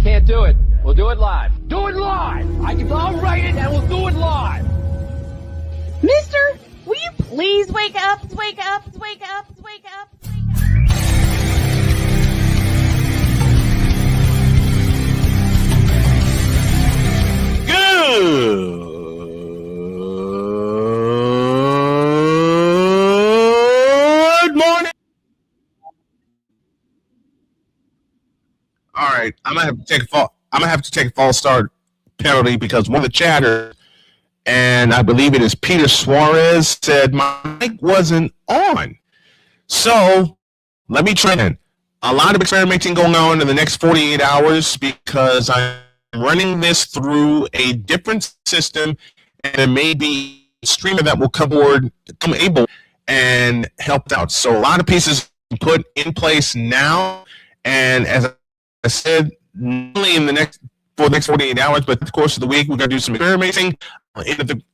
can't do it. We'll do it live. Do it live! I'll write it and we'll do it live! Mister, will you please wake up, wake up, wake up, wake up, wake up? Good morning. All right, I'm gonna have to take a false start penalty because one of the chatters, and I believe it is Peter Suarez, said my mic wasn't on. So let me try in. A lot of experimenting going on in the next 48 hours because I'm running this through a different system, and it may be a streamer that will come able and help out. So a lot of pieces put in place now, and as I said, not only for the next 48 hours, but the course of the week, we're going to do some experimenting.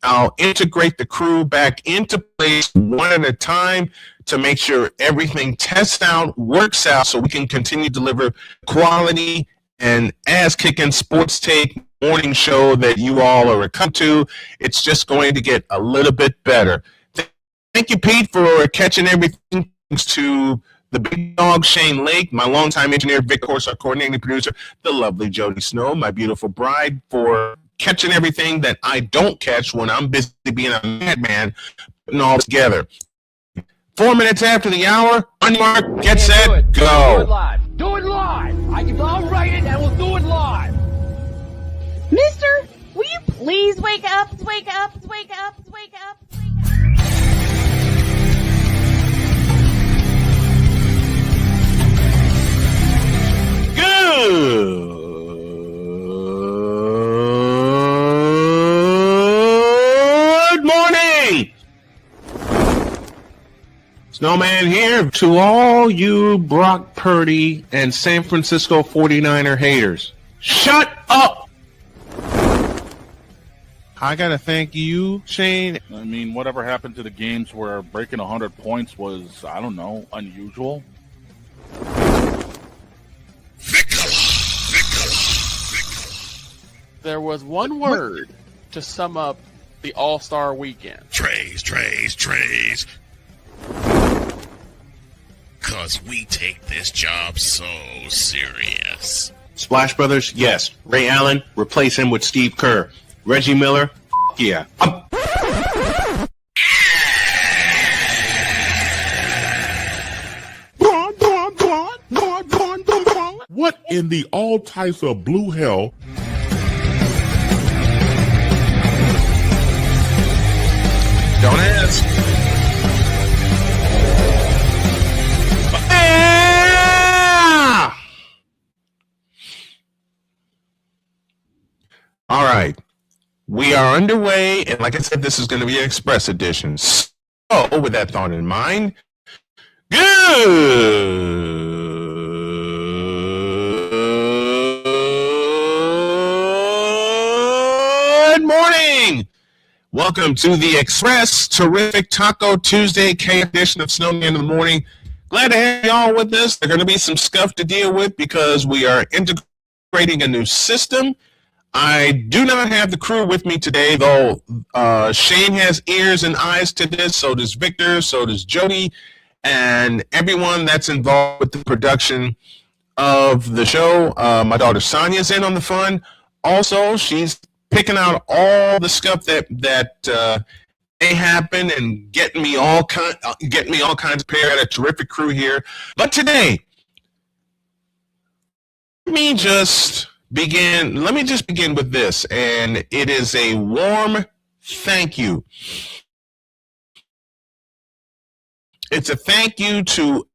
I'll integrate the crew back into place one at a time to make sure everything tests out, works out, so we can continue to deliver quality and ass-kicking sports take morning show that you all are accustomed to. It's just going to get a little bit better. Thank you, Pete, for catching everything. Thanks to the big dog, Shane Lake, my longtime engineer, Vic, of course, our coordinating producer, the lovely Jody Snow, my beautiful bride, for catching everything that I don't catch when I'm busy being a madman, putting all together. 4 minutes after the hour, on your mark, get set, go. Do it live. Do it live! I'll write it and we'll do it live! Mister, will you please wake up, wake up, wake up, wake up, wake up? Good morning! Snowman here to all you Brock Purdy and San Francisco 49er haters. Shut up! I gotta thank you, Shane. I mean, whatever happened to the games where breaking 100 points was, I don't know, unusual? There was one word to sum up the All-Star weekend. Trays. Cause we take this job so serious. Splash Brothers, yes. Ray Allen, replace him with Steve Kerr. Reggie Miller, yeah. What in the all types of blue hell? Don't ask. All right. We are underway, and like I said, this is going to be an express edition. So, with that thought in mind, good morning. Welcome to the Express Terrific Taco Tuesday K edition of Snowman in the Morning. Glad to have y'all with us. There's going to be some stuff to deal with because we are integrating a new system. I do not have the crew with me today, though. Shane has ears and eyes to this. So does Victor. So does Jody, and everyone that's involved with the production of the show. My daughter Sonia's in on the fun. Also, she's picking out all the stuff that may happen and getting me all kinds of prepared. A terrific crew here. But today, let me just begin with this, and it is a warm thank you. It's a thank you to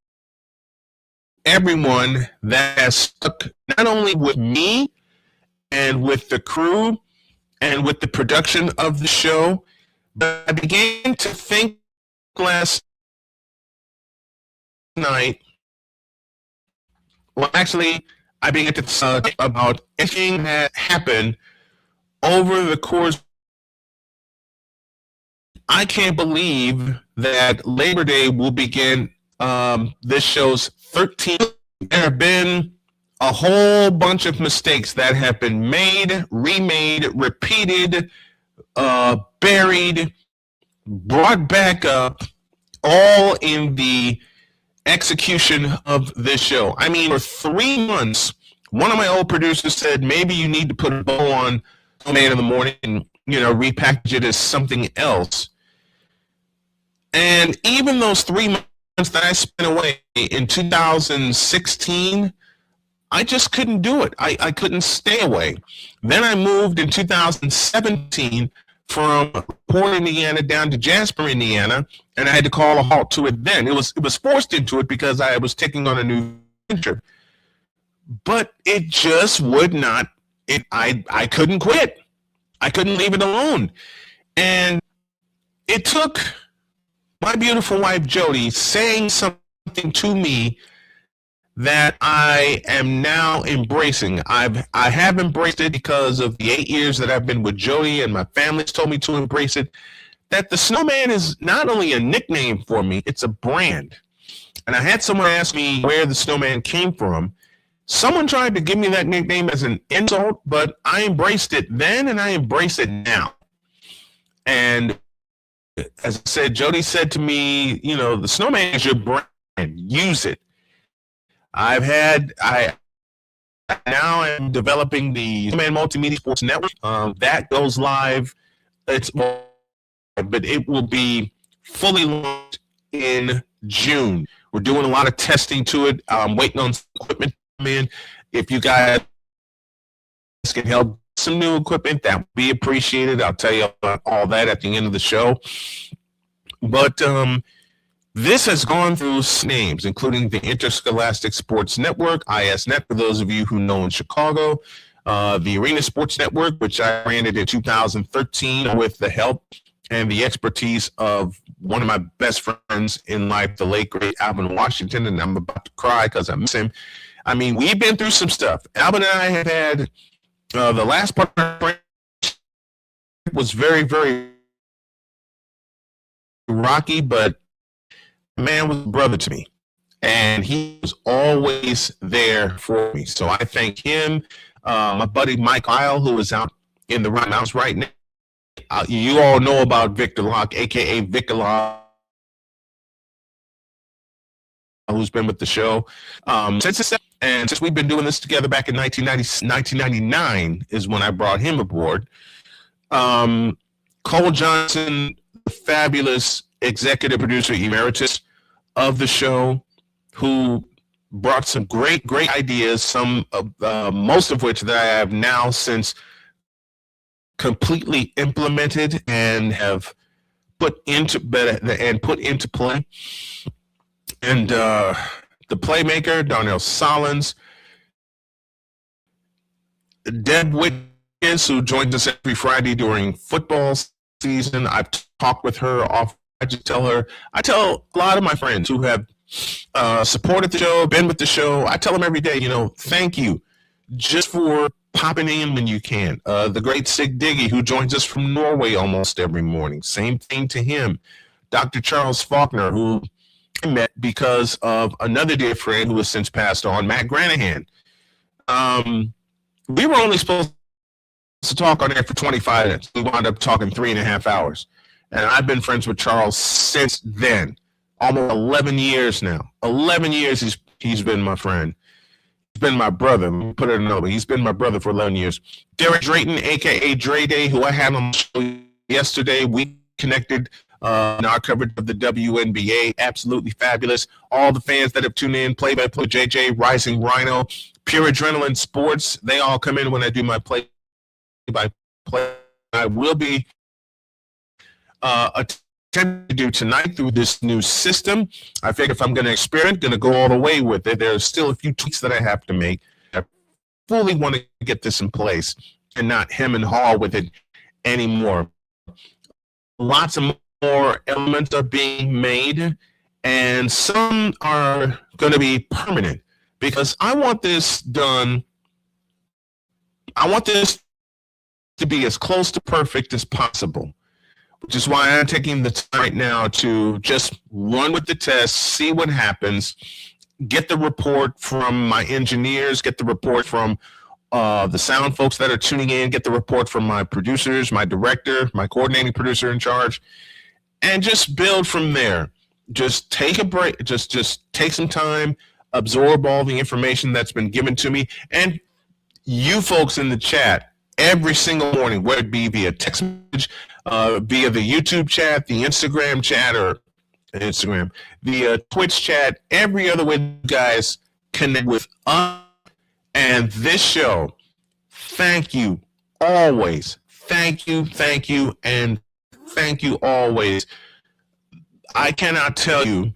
everyone that has stuck not only with me and with the crew and with the production of the show, but I began to think last night. Well, actually, I began to talk about anything that happened over the course. I can't believe that Labor Day will begin this show's 13th. There have been a whole bunch of mistakes that have been made, remade, repeated, buried, brought back up, all in the execution of this show. I mean, for 3 months, one of my old producers said, maybe you need to put a bow on Man in the Morning and, repackage it as something else. And even those 3 months that I spent away in 2016, I just couldn't do it. I couldn't stay away. Then I moved in 2017 from Port, Indiana down to Jasper, Indiana, and I had to call a halt to it then. It was forced into it because I was taking on a new venture. But it just would not, I couldn't quit. I couldn't leave it alone. And it took my beautiful wife, Jody, saying something to me that I am now embracing. I have embraced it because of the 8 years that I've been with Jody, and my family's told me to embrace it, that the Snowman is not only a nickname for me, it's a brand. And I had someone ask me where the Snowman came from. Someone tried to give me that nickname as an insult, but I embraced it then and I embrace it now. And as I said, Jody said to me, the Snowman is your brand, use it. I now am developing the Snowman Multimedia Sports Network. That goes live. But it will be fully launched in June. We're doing a lot of testing to it. I'm waiting on some equipment to come in. If you guys can help some new equipment, that would be appreciated. I'll tell you about all that at the end of the show. But this has gone through names, including the Interscholastic Sports Network, ISNet, for those of you who know in Chicago, the Arena Sports Network, which I branded in 2013 with the help and the expertise of one of my best friends in life, the late, great Alvin Washington, and I'm about to cry because I miss him. I mean, we've been through some stuff. Alvin and I have had, the last part of our friendship was very, very rocky, but man was a brother to me, and he was always there for me. So I thank him. My buddy Mike Isle, who is out in the Rocky Mountains right now. You all know about Victor Locke, aka Victor Locke, who's been with the show since we've been doing this together back in 1999 is when I brought him aboard. Cole Johnson, the fabulous executive producer emeritus of the show, who brought some great ideas, some of most of which that I have now since completely implemented and have put into play. And the playmaker, Darnell Solins, Deb Wiggins, who joins us every Friday during football season. I've talked with her off. I tell a lot of my friends who have supported the show, been with the show, I tell them every day, thank you just for popping in when you can. The great Sig Diggy, who joins us from Norway almost every morning. Same thing to him. Dr. Charles Faulkner, who I met because of another dear friend who has since passed on, Matt Granahan. We were only supposed to talk on air for 25 minutes. We wound up talking 3.5 hours. And I've been friends with Charles since then. Almost 11 years now. 11 years he's been my friend. He's been my brother. Let me put it another way. He's been my brother for 11 years. Derek Drayton, a.k.a. Dre Day, who I had on the show yesterday. We connected in our coverage of the WNBA. Absolutely fabulous. All the fans that have tuned in, play-by-play, JJ, Rising Rhino, Pure Adrenaline Sports, they all come in when I do my play-by-play. I will be attempting to do tonight through this new system. I figure if I'm going to experiment, going to go all the way with it. There's still a few tweaks that I have to make. I fully want to get this in place and not hem and haw with it anymore. Lots of more elements are being made, and some are going to be permanent because I want this done. I want this to be as close to perfect as possible, which is why I'm taking the time right now to just run with the test, see what happens, get the report from my engineers, get the report from the sound folks that are tuning in, get the report from my producers, my director, my coordinating producer in charge, and just build from there. Just take a break, just take some time, absorb all the information that's been given to me. And you folks in the chat every single morning, whether it be via text message, via the YouTube chat, the Instagram chat, or Instagram, the Twitch chat, every other way you guys connect with us and this show. Thank you always. Thank you, and thank you always. I cannot tell you,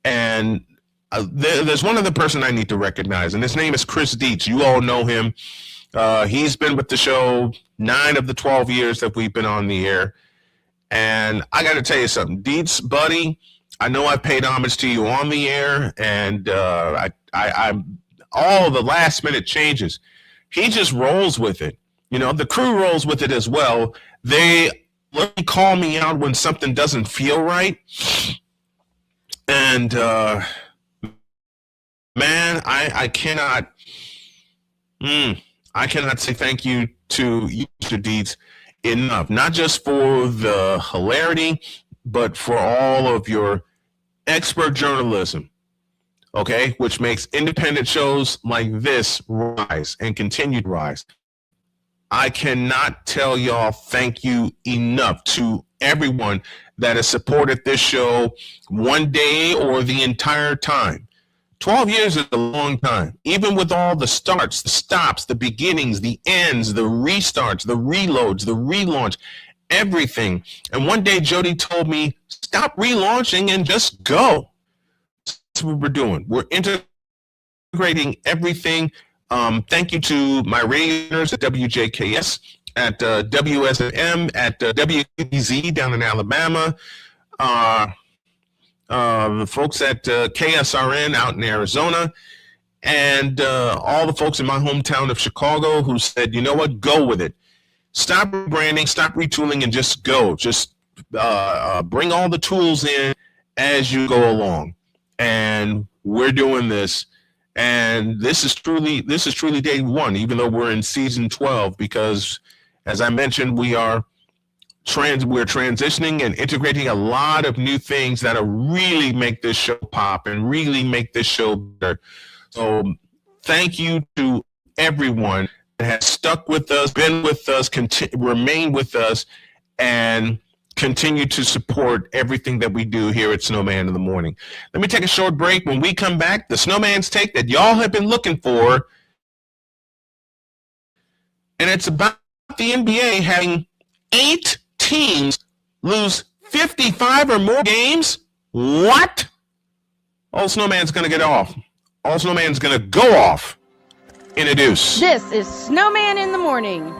and there's one other person I need to recognize, and his name is Chris Dietz. You all know him. He's been with the show 9 of the 12 years that we've been on the air. And I got to tell you something, Dietz, buddy, I know I paid homage to you on the air, and I'm all the last minute changes. He just rolls with it. You know, the crew rolls with it as well. They let me call me out when something doesn't feel right. And, man, I cannot say thank you to you, Mr. Dietz, enough. Not just for the hilarity, but for all of your expert journalism, okay, which makes independent shows like this rise and continue to rise. I cannot tell y'all thank you enough to everyone that has supported this show one day or the entire time. 12 years is a long time, even with all the starts, the stops, the beginnings, the ends, the restarts, the reloads, the relaunch, everything. And one day Jody told me, stop relaunching and just go. That's what we're doing. We're integrating everything. Thank you to my radios at WJKS, at WSM, at WZ down in Alabama, the folks at KSRN out in Arizona, and all the folks in my hometown of Chicago who said, you know what, go with it. Stop branding, stop retooling, and just go. Just bring all the tools in as you go along. And we're doing this. And this is truly day one, even though we're in season 12, because as I mentioned, we're transitioning and integrating a lot of new things that'll really make this show pop and really make this show better. So thank you to everyone that has stuck with us, been with us, remain with us, and continue to support everything that we do here at Snowman in the Morning. Let me take a short break. When we come back, the Snowman's Take that y'all have been looking for, and it's about the NBA having 8 teams lose 55 or more games. What? Old Snowman's going to get off. Old Snowman's going to go off in a deuce. This is Snowman in the Morning.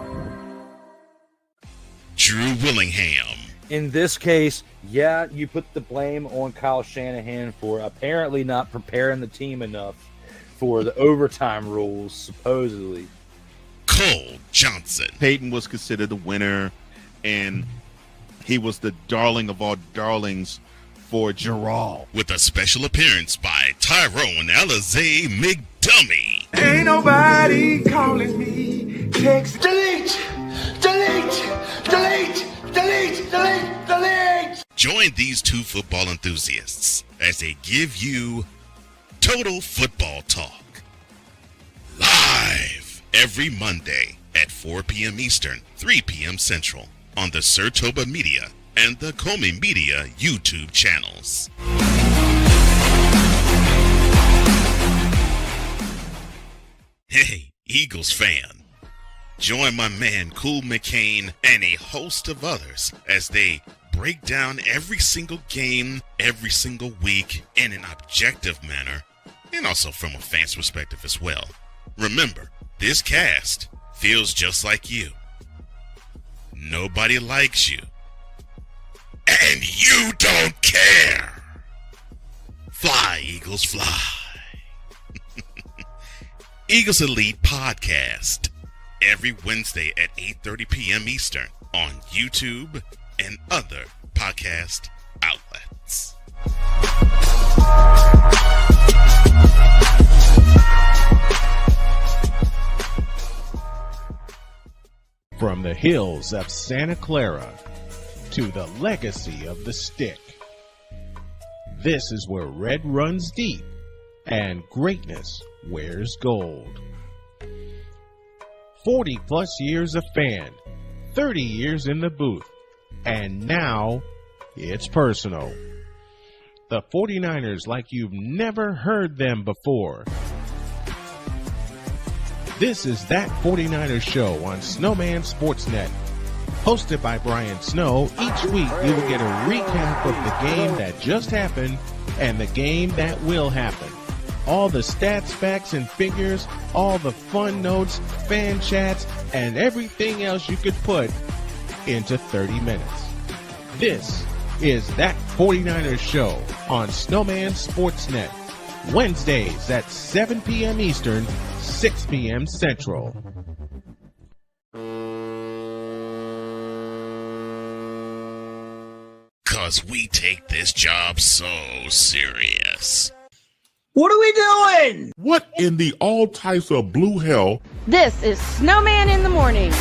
Drew Willingham. In this case, yeah, you put the blame on Kyle Shanahan for apparently not preparing the team enough for the overtime rules, supposedly. Cole Johnson. Peyton was considered the winner, and he was the darling of all darlings for Gerald. With a special appearance by Tyrone Alizé McDummy. Ain't nobody calling me. Text delete. Join these two football enthusiasts as they give you Total Football Talk. Live every Monday at 4 p.m. Eastern, 3 p.m. Central on the Sertoba Media and the Comey Media YouTube channels. Hey, Eagles fan. Join my man Cool McCain and a host of others as they break down every single game, every single week in an objective manner, and also from a fan's perspective as well. Remember, this cast feels just like you. Nobody likes you. And you don't care. Fly, Eagles, fly. Eagles Elite Podcast. Every Wednesday at 8:30 p.m. Eastern on YouTube and other podcast outlets. From the hills of Santa Clara to the legacy of the stick, this is where red runs deep and greatness wears gold. 40 plus years of fan, 30 years in the booth, and now it's personal. The 49ers like you've never heard them before. This is That 49ers Show on Snowman Sportsnet. Hosted by Brian Snow, each week you will get a recap of the game that just happened and the game that will happen. All the stats, facts, and figures, all the fun notes, fan chats, and everything else you could put into 30 minutes. This is That 49ers Show on Snowman Sportsnet. Wednesdays at 7 p.m. Eastern, 6 p.m. Central. Cause we take this job so serious. What are we doing? What in the all types of blue hell? This is Snowman in the Morning.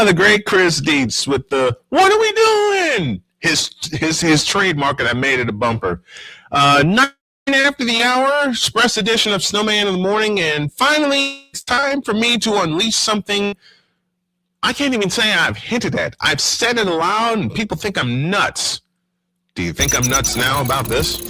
The great Chris Dietz with the "What are we doing?" His trademark that I made it a bumper. 9 after the hour, express edition of Snowman in the Morning, and finally it's time for me to unleash something I can't even say I've hinted at. I've said it aloud, and people think I'm nuts. Do you think I'm nuts now about this?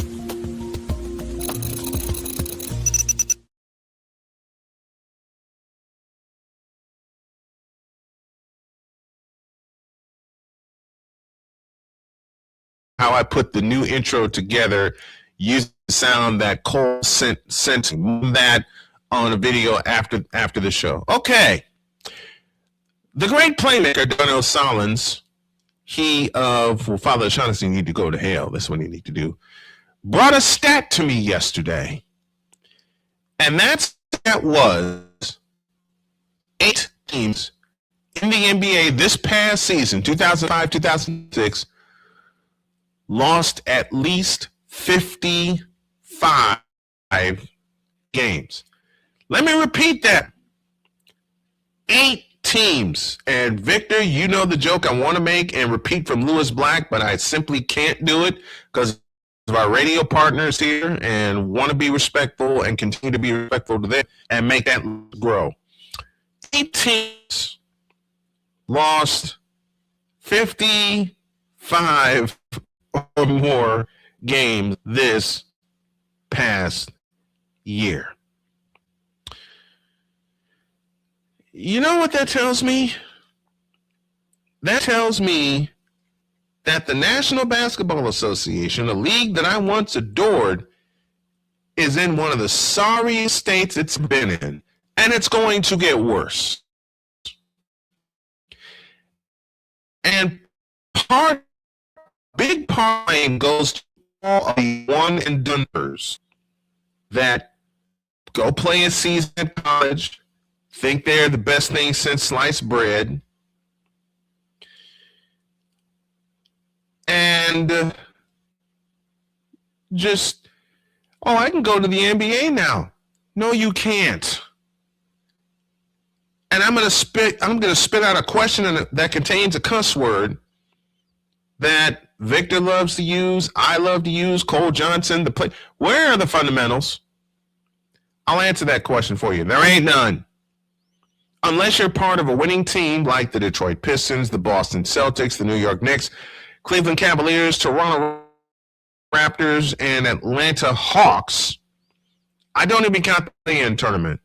How I put the new intro together using the sound that Cole sent that on a video after the show. Okay. The great playmaker, Darnell Sollins, he Father O'Shaughnessy need to go to hell. That's what he need to do. Brought a stat to me yesterday. And that stat was 8 teams in the NBA this past season, 2005-2006, lost at least 55 games. Let me repeat that. 8 teams. And Victor, you know the joke I want to make and repeat from Lewis Black, but I simply can't do it because of our radio partners here and want to be respectful and continue to be respectful to them and make that grow. 8 teams lost 55 or more games this past year. You know what that tells me? That tells me that the National Basketball Association, a league that I once adored, is in one of the sorriest states it's been in, and it's going to get worse. And big part goes to all of the one and doneers that go play a season at college, think they're the best thing since sliced bread, and I can go to the NBA now. No, you can't. And I'm gonna spit out a question that contains a cuss word that Victor loves to use, I love to use, Cole Johnson, where are the fundamentals? I'll answer that question for you. There ain't none. Unless you're part of a winning team like the Detroit Pistons, the Boston Celtics, the New York Knicks, Cleveland Cavaliers, Toronto Raptors, and Atlanta Hawks, I don't even count the play-in tournament.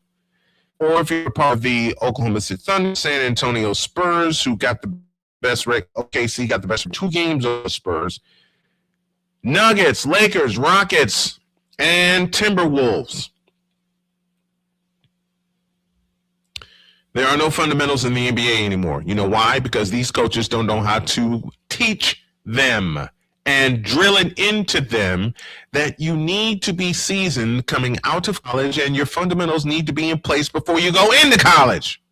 Or if you're part of the Oklahoma City Thunder, San Antonio Spurs, who got the best OKC got the best 2 games of the Spurs, Nuggets, Lakers, Rockets, and Timberwolves. There are no fundamentals in the NBA anymore. You know why? Because these coaches don't know how to teach them and drill it into them that you need to be seasoned coming out of college and your fundamentals need to be in place before you go into college.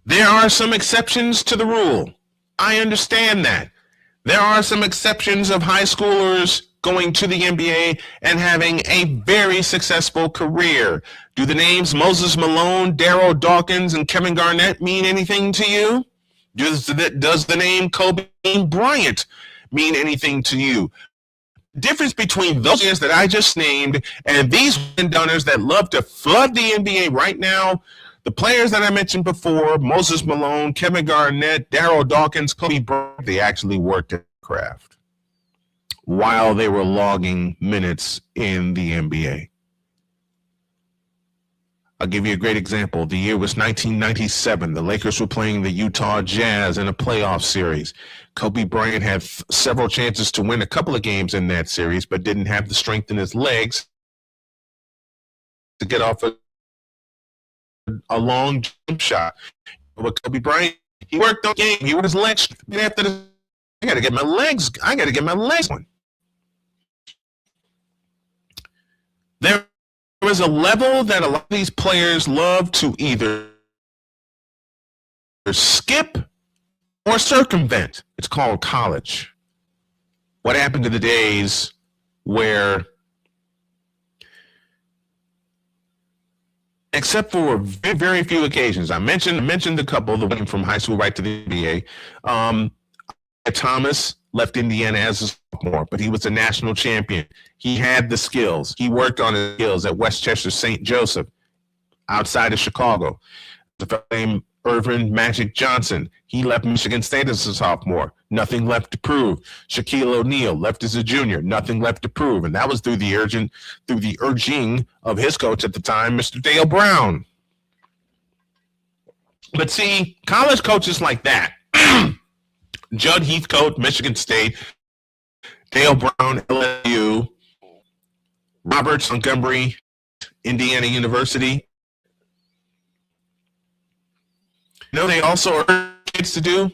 There are some exceptions to the rule. I understand that. There are some exceptions of high schoolers going to the NBA and having a very successful career. Do the names Moses Malone, Darryl Dawkins, and Kevin Garnett mean anything to you? Does the name Kobe Bryant mean anything to you? The difference between those players that I just named and these donors that love to flood the NBA right now, the players that I mentioned before, Moses Malone, Kevin Garnett, Darryl Dawkins, Kobe Bryant, they actually worked at the craft while they were logging minutes in the NBA. I'll give you a great example. The year was 1997. The Lakers were playing the Utah Jazz in a playoff series. Kobe Bryant had several chances to win a couple of games in that series, but didn't have the strength in his legs to get off a long jump shot. But Kobe Bryant, he worked on the game. He worked his legs. After I got to get my legs on. There was a level that a lot of these players love to either skip or circumvent. It's called college. What happened to the days where, except for very, very few occasions, I mentioned a couple that went from high school right to the NBA. Thomas left Indiana as a sophomore, but he was a national champion. He had the skills. He worked on his skills at Westchester St. Joseph outside of Chicago. The fellow named Irvin Magic Johnson, he left Michigan State as a sophomore. Nothing left to prove. Shaquille O'Neal left as a junior. Nothing left to prove. And that was through the urging of his coach at the time, Mr. Dale Brown. But see, college coaches like that, Judd Heathcote, Michigan State, Dale Brown, LSU, Robert Montgomery, Indiana University. You know they also urge kids to do?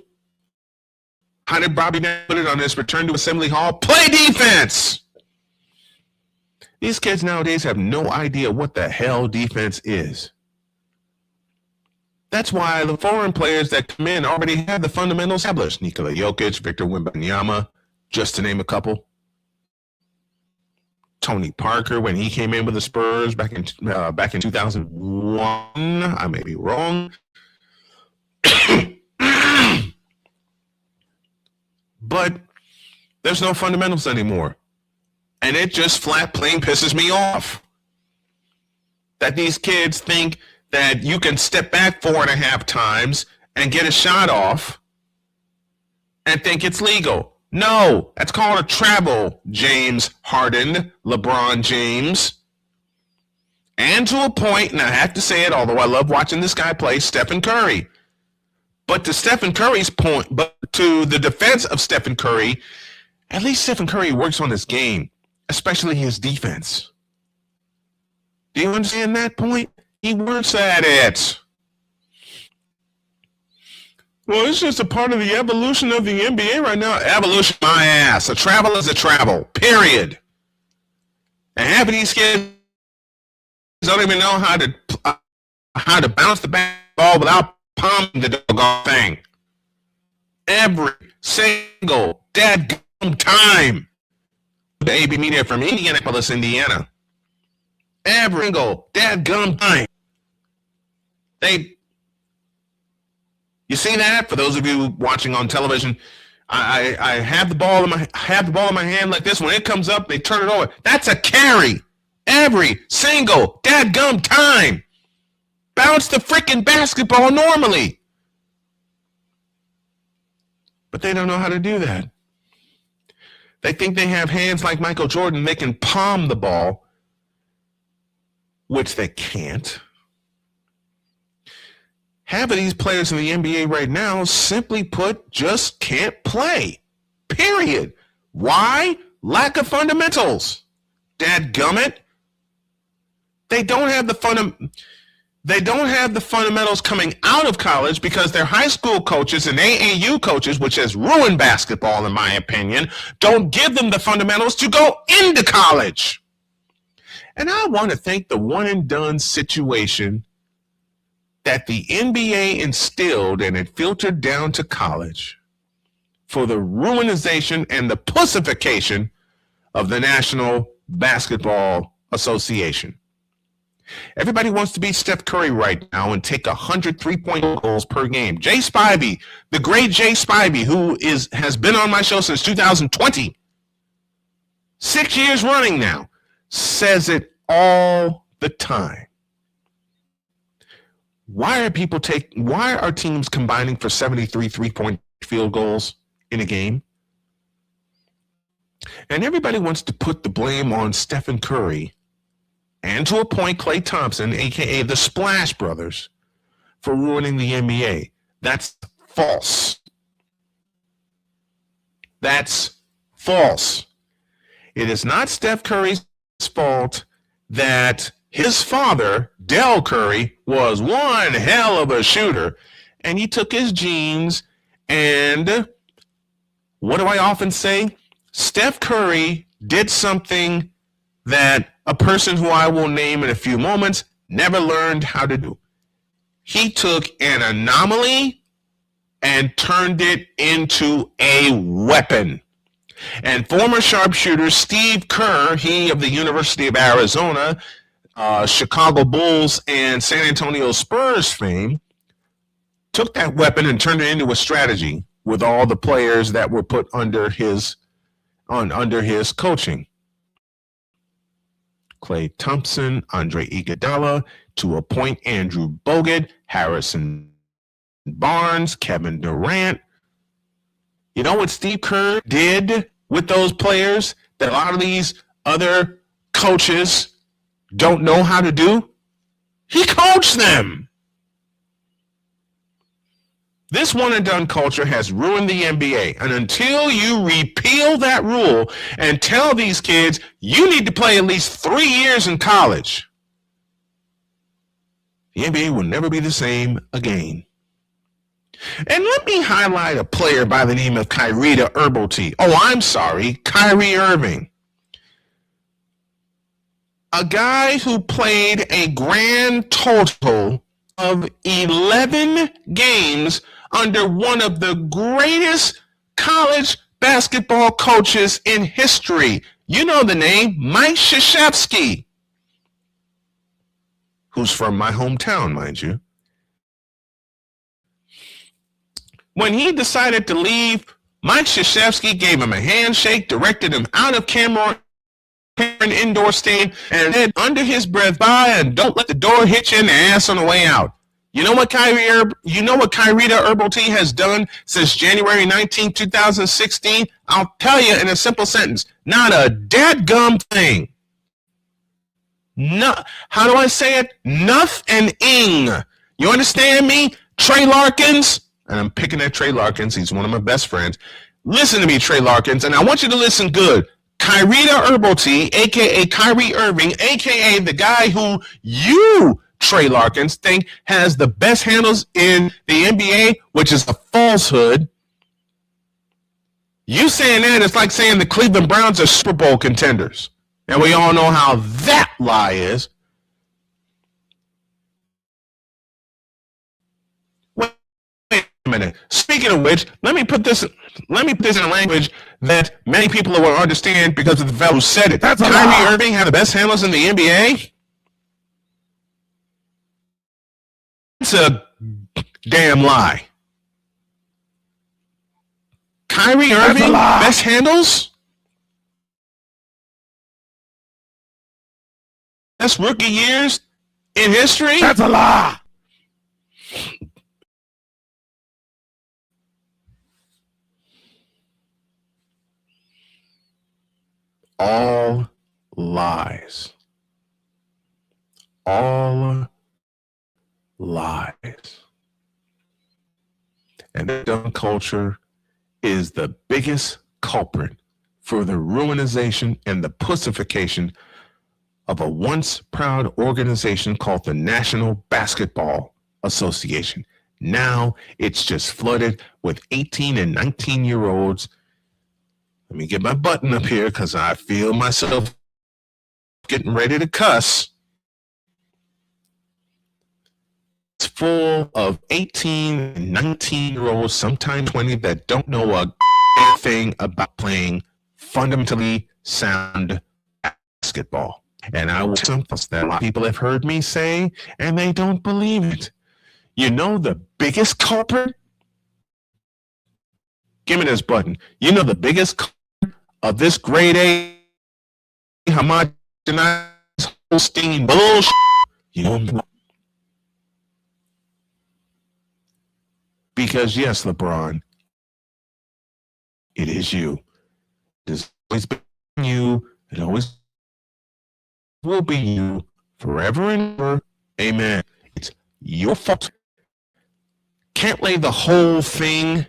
How did Bobby Knight put it on his return to Assembly Hall? Play defense! These kids nowadays have no idea what the hell defense is. That's why the foreign players that come in already have the fundamentals established. Nikola Jokic, Victor Wembanyama, just to name a couple. Tony Parker, when he came in with the Spurs back in 2001, I may be wrong. But there's no fundamentals anymore. And it just flat plain pisses me off that these kids think that you can step back 4.5 times and get a shot off and think it's legal. No, that's called a travel, James Harden, LeBron James. And to a point, and I have to say it, although I love watching this guy play, Stephen Curry. But to Stephen Curry's point, but to the defense of Stephen Curry, at least Stephen Curry works on his game, especially his defense. Do you understand that point? He works at it. Well, it's just a part of the evolution of the NBA right now. Evolution, my ass. A travel is a travel, period. And half of these kids don't even know how to bounce the ball without palming the doggone thing. Every single dadgum time. The AB media from Indianapolis, Indiana. Every single dadgum time. You see that? For those of you watching on television, I have the ball in my hand like this. When it comes up, they turn it over. That's a carry. Every single dadgum time. Bounce the freaking basketball normally. But they don't know how to do that. They think they have hands like Michael Jordan. They can palm the ball, which they can't. Half of these players in the NBA right now, simply put, just can't play. Period. Why? Lack of fundamentals. Dadgummit. They don't have the fundamentals coming out of college because their high school coaches and AAU coaches, which has ruined basketball in my opinion, don't give them the fundamentals to go into college. And I want to thank the one and done situation that the NBA instilled and it filtered down to college for the ruinization and the pussification of the National Basketball Association. Everybody wants to be Steph Curry right now and take 100 3-point goals per game. Jay Spivey, the great Jay Spivey, who has been on my show since 2020, 6 years running now, says it all the time. Why are teams combining for 73 3-point field goals in a game? And everybody wants to put the blame on Stephen Curry and to a point Klay Thompson, a.k.a. the Splash Brothers, for ruining the NBA. That's false. That's false. It is not Steph Curry's fault that his father, Del Curry, was one hell of a shooter, and he took his genes, and what do I often say? Steph Curry did something that a person who I will name in a few moments never learned how to do. He took an anomaly and turned it into a weapon. And former sharpshooter Steve Kerr, he of the University of Arizona, Chicago Bulls and San Antonio Spurs fame, took that weapon and turned it into a strategy with all the players that were put under his coaching. Klay Thompson, Andre Iguodala, to a point Andrew Bogut, Harrison Barnes, Kevin Durant. You know what Steve Kerr did with those players that a lot of these other coaches don't know how to do? He coached them. This one and done culture has ruined the NBA. And until you repeal that rule and tell these kids you need to play at least 3 years in college, the NBA will never be the same again. And let me highlight a player by the name of Kyrie Irving. A guy who played a grand total of 11 games under one of the greatest college basketball coaches in history. You know the name, Mike Krzyzewski, who's from my hometown, mind you. When he decided to leave, Mike Krzyzewski gave him a handshake, directed him out of Cameron indoor stadium, and said under his breath, bye, and don't let the door hit you in the ass on the way out. You know what Kyrie Irving has done since January 19, 2016? I'll tell you in a simple sentence, not a dadgum thing. No, how do I say it? Nothing. You understand me? Trey Larkins, and I'm picking at Trey Larkins. He's one of my best friends. Listen to me, Trey Larkins, and I want you to listen good. Kyrie Irving, a.k.a. Kyrie Irving, a.k.a. the guy who you, Trey Larkins, think has the best handles in the NBA, which is a falsehood. You saying that, it's like saying the Cleveland Browns are Super Bowl contenders. And we all know how that lie is. Wait a minute. Speaking of which, let me put this in a language that many people will understand because of the fellow who said it. That's Kyrie Irving have the best handles in the NBA? It's a damn lie. Kyrie Irving, best handles? Best rookie years in history? That's a lie. All lies. All lies. And the dumb culture is the biggest culprit for the ruinization and the pussification of a once proud organization called the National Basketball Association. Now it's just flooded with 18 and 19-year-olds. Let me get my button up here because I feel myself getting ready to cuss. It's full of 18 and 19-year-olds, sometimes 20, that don't know a thing about playing fundamentally sound basketball. And I will say something that a lot of people have heard me say, and they don't believe it. You know the biggest culprit? Give me this button. You know the biggest culprit of this grade A homogenized Holstein bullshit? You know, because yes, LeBron, it is you. It's always been you. It always will be you forever and ever. Amen. It's your fault. Can't lay the whole thing.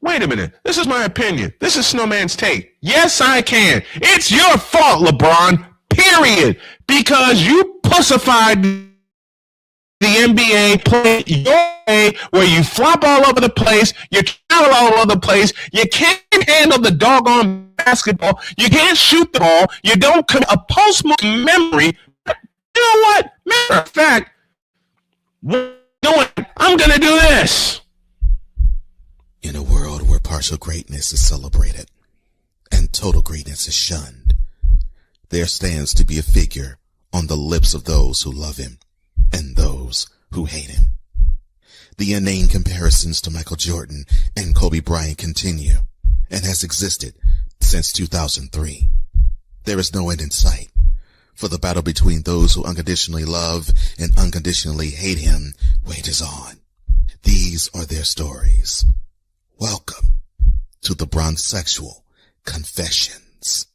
Wait a minute. This is my opinion. This is Snowman's take. Yes, I can. It's your fault, LeBron. Period. Because you pussified the NBA, play your way, where you flop all over the place, you travel all over the place, you can't handle the doggone basketball, you can't shoot the ball, you don't commit a post-mortem memory. You know what? Matter of fact, I'm going to do this. In a world where partial greatness is celebrated and total greatness is shunned, there stands to be a figure on the lips of those who love him and those who hate him. The inane comparisons to Michael Jordan and Kobe Bryant continue and has existed since 2003. There is no end in sight, for the battle between those who unconditionally love and unconditionally hate him wages on. These are their stories. Welcome to the Bronzexual Confessions.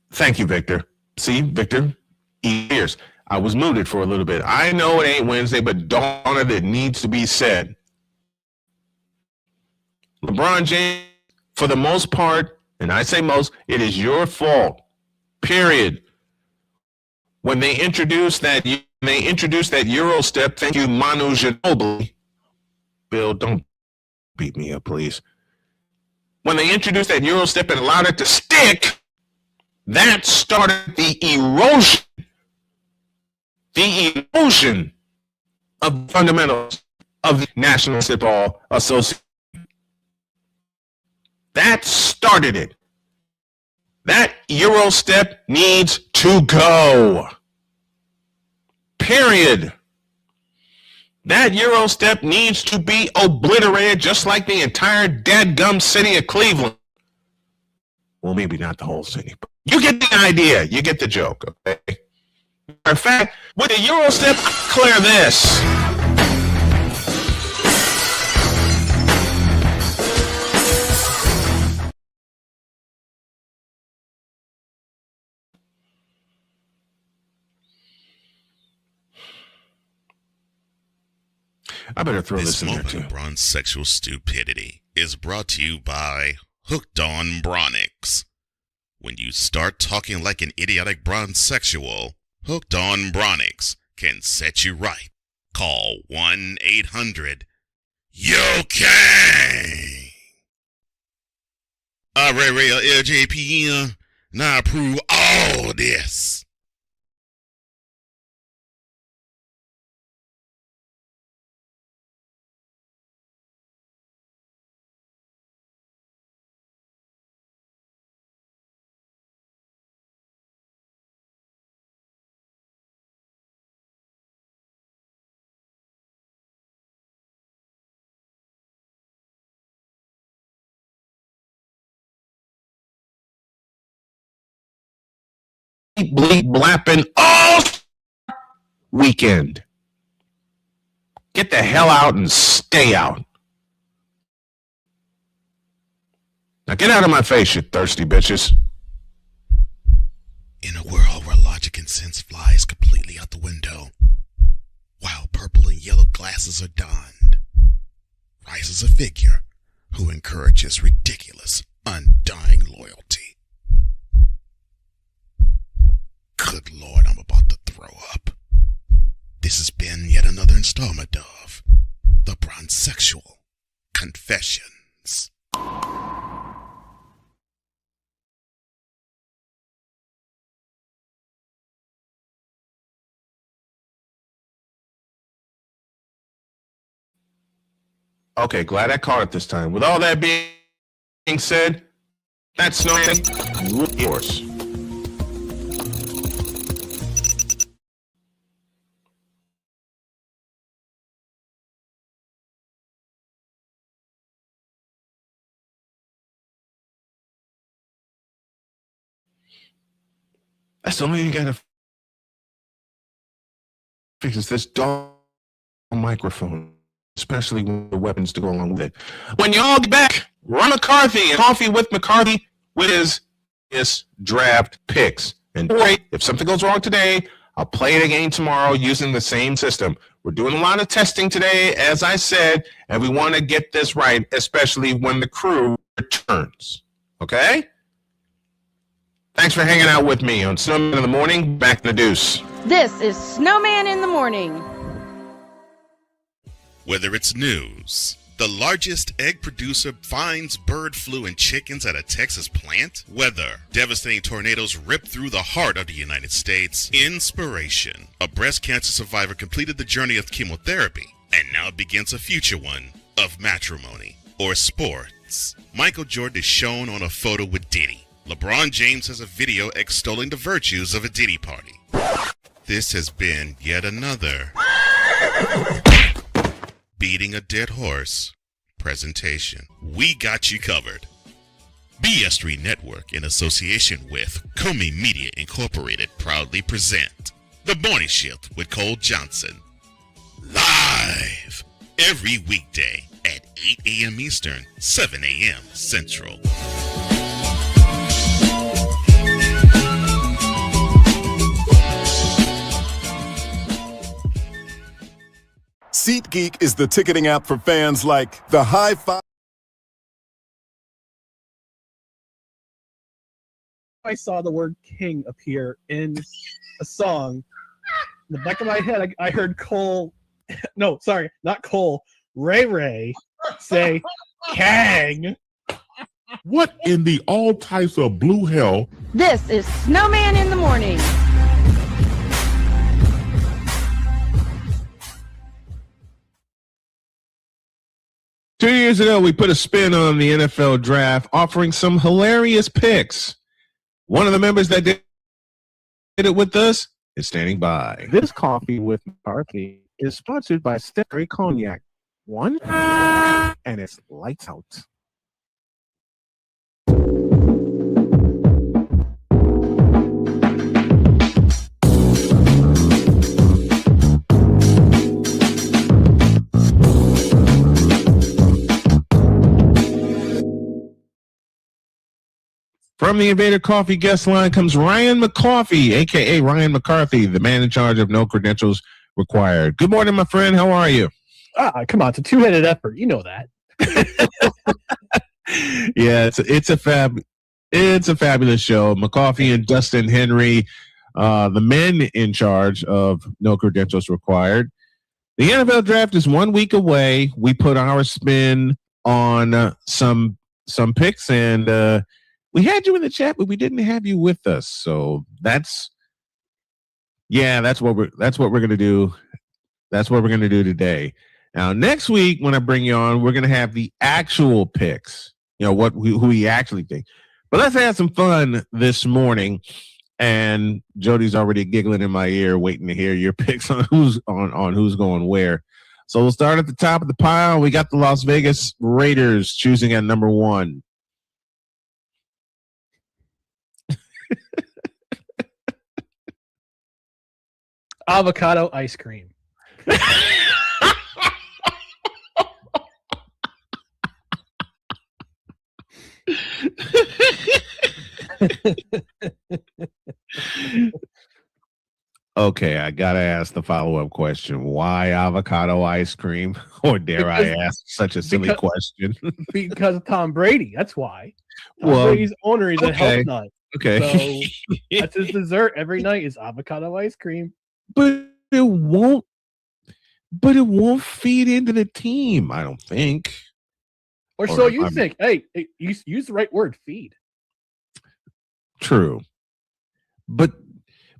Thank you, Victor. See, Victor, ears. I was muted for a little bit. I know it ain't Wednesday, but darn it, it needs to be said. LeBron James, for the most part, and I say most, it is your fault. Period. When they introduced that Euro step, thank you, Manu Ginobili. Bill, don't beat me up, please. When they introduced that Euro step and allowed it to stick, that started the erosion of fundamentals of the National Basketball Association. That started it. That Euro step needs to go. Period. That Euro step needs to be obliterated, just like the entire dadgum city of Cleveland. Well, maybe not the whole city, but you get the idea. You get the joke, okay? Matter of fact, with the Euro step, clear this. I better throw this in there too. This moment of Bronzexual stupidity is brought to you by Hooked on Bronix. When you start talking like an idiotic Bronzexual, Hooked on Bronix can set you right. Call 1-800-YO-KANG. Real LJPM, now approve all this. bleep blapping all weekend. Get the hell out and stay out. Now get out of my face, you thirsty bitches. In a world where logic and sense flies completely out the window, while purple and yellow glasses are donned, rises a figure who encourages ridiculous, undying loyalty. Good Lord, I'm about to throw up. This has been yet another installment of The Bronzexual Confessions. Okay, glad I caught it this time. With all that being said, that's Snowman. Yours. That's the only thing you gotta fix is this dog microphone, especially with the weapons to go along with it. When y'all get back, Ron McCarthy and Coffee with McCarthy with his draft picks. And wait, if something goes wrong today, I'll play it again tomorrow using the same system. We're doing a lot of testing today, as I said, and we want to get this right, especially when the crew returns. Okay? Thanks for hanging out with me on Snowman in the Morning. Back in the deuce. This is Snowman in the Morning. Whether it's news, the largest egg producer finds bird flu in chickens at a Texas plant, weather, devastating tornadoes rip through the heart of the United States, inspiration, a breast cancer survivor completed the journey of chemotherapy, and now begins a future one of matrimony or sports. Michael Jordan is shown on a photo with Diddy. LeBron James has a video extolling the virtues of a Diddy party. This has been yet another beating a dead horse presentation. We got you covered. BS3 Network, in association with Comey Media Incorporated, proudly present The Morning Shift with Cole Johnson. Live every weekday at 8 a.m. Eastern, 7 a.m. Central. SeatGeek is the ticketing app for fans like the High Five. I saw the word king appear in a song. In the back of my head, I heard Cole, no, sorry, not Cole, Ray Ray say, Kang. What in the all types of blue hell? This is Snowman in the Morning. 2 years ago, we put a spin on the NFL draft, offering some hilarious picks. One of the members that did it with us is standing by. This Coffee with McCarthy is sponsored by Steppery Cognac. One, and it's lights out. From the Invader Coffee guest line comes Ryan McCoffey, a.k.a. Ryan McCarthy, the man in charge of No Credentials Required. Good morning, my friend. How are you? Come on, it's a two-headed effort. You know that. Yeah, it's a fabulous show. McCoffey and Dustin Henry, the men in charge of No Credentials Required. The NFL draft is 1 week away. We put our spin on some picks, and we had you in the chat, but we didn't have you with us. So that's what we're gonna do. That's what we're gonna do today. Now, next week when I bring you on, we're gonna have the actual picks. You know who we actually think. But let's have some fun this morning. And Jody's already giggling in my ear, waiting to hear your picks on who's going where. So we'll start at the top of the pile. We got the Las Vegas Raiders choosing at number 1. Avocado ice cream. Okay, I gotta ask the follow-up question. Why avocado ice cream? Or dare I ask such a silly question? Because of Tom Brady. That's why. Tom Well, Brady's owner is a health nut. Okay. So that's his dessert every night is avocado ice cream. But it won't feed into the team, I don't think. Or so you think. Hey, use the right word, feed. True. But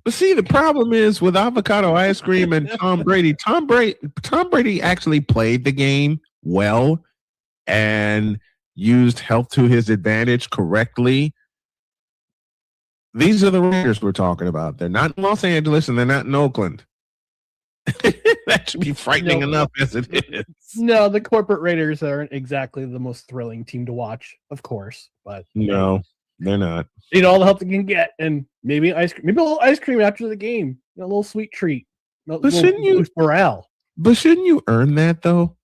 see, the problem is with avocado ice cream and Tom Brady. Tom Brady actually played the game well and used health to his advantage correctly. These are the Raiders we're talking about. They're not in Los Angeles and they're not in Oakland. That should be frightening enough as it is. No, the corporate Raiders aren't exactly the most thrilling team to watch, of course. But no, they're not. You know, all the help they can get, and maybe a little ice cream after the game, a little sweet treat. But shouldn't you morale? But shouldn't you earn that though?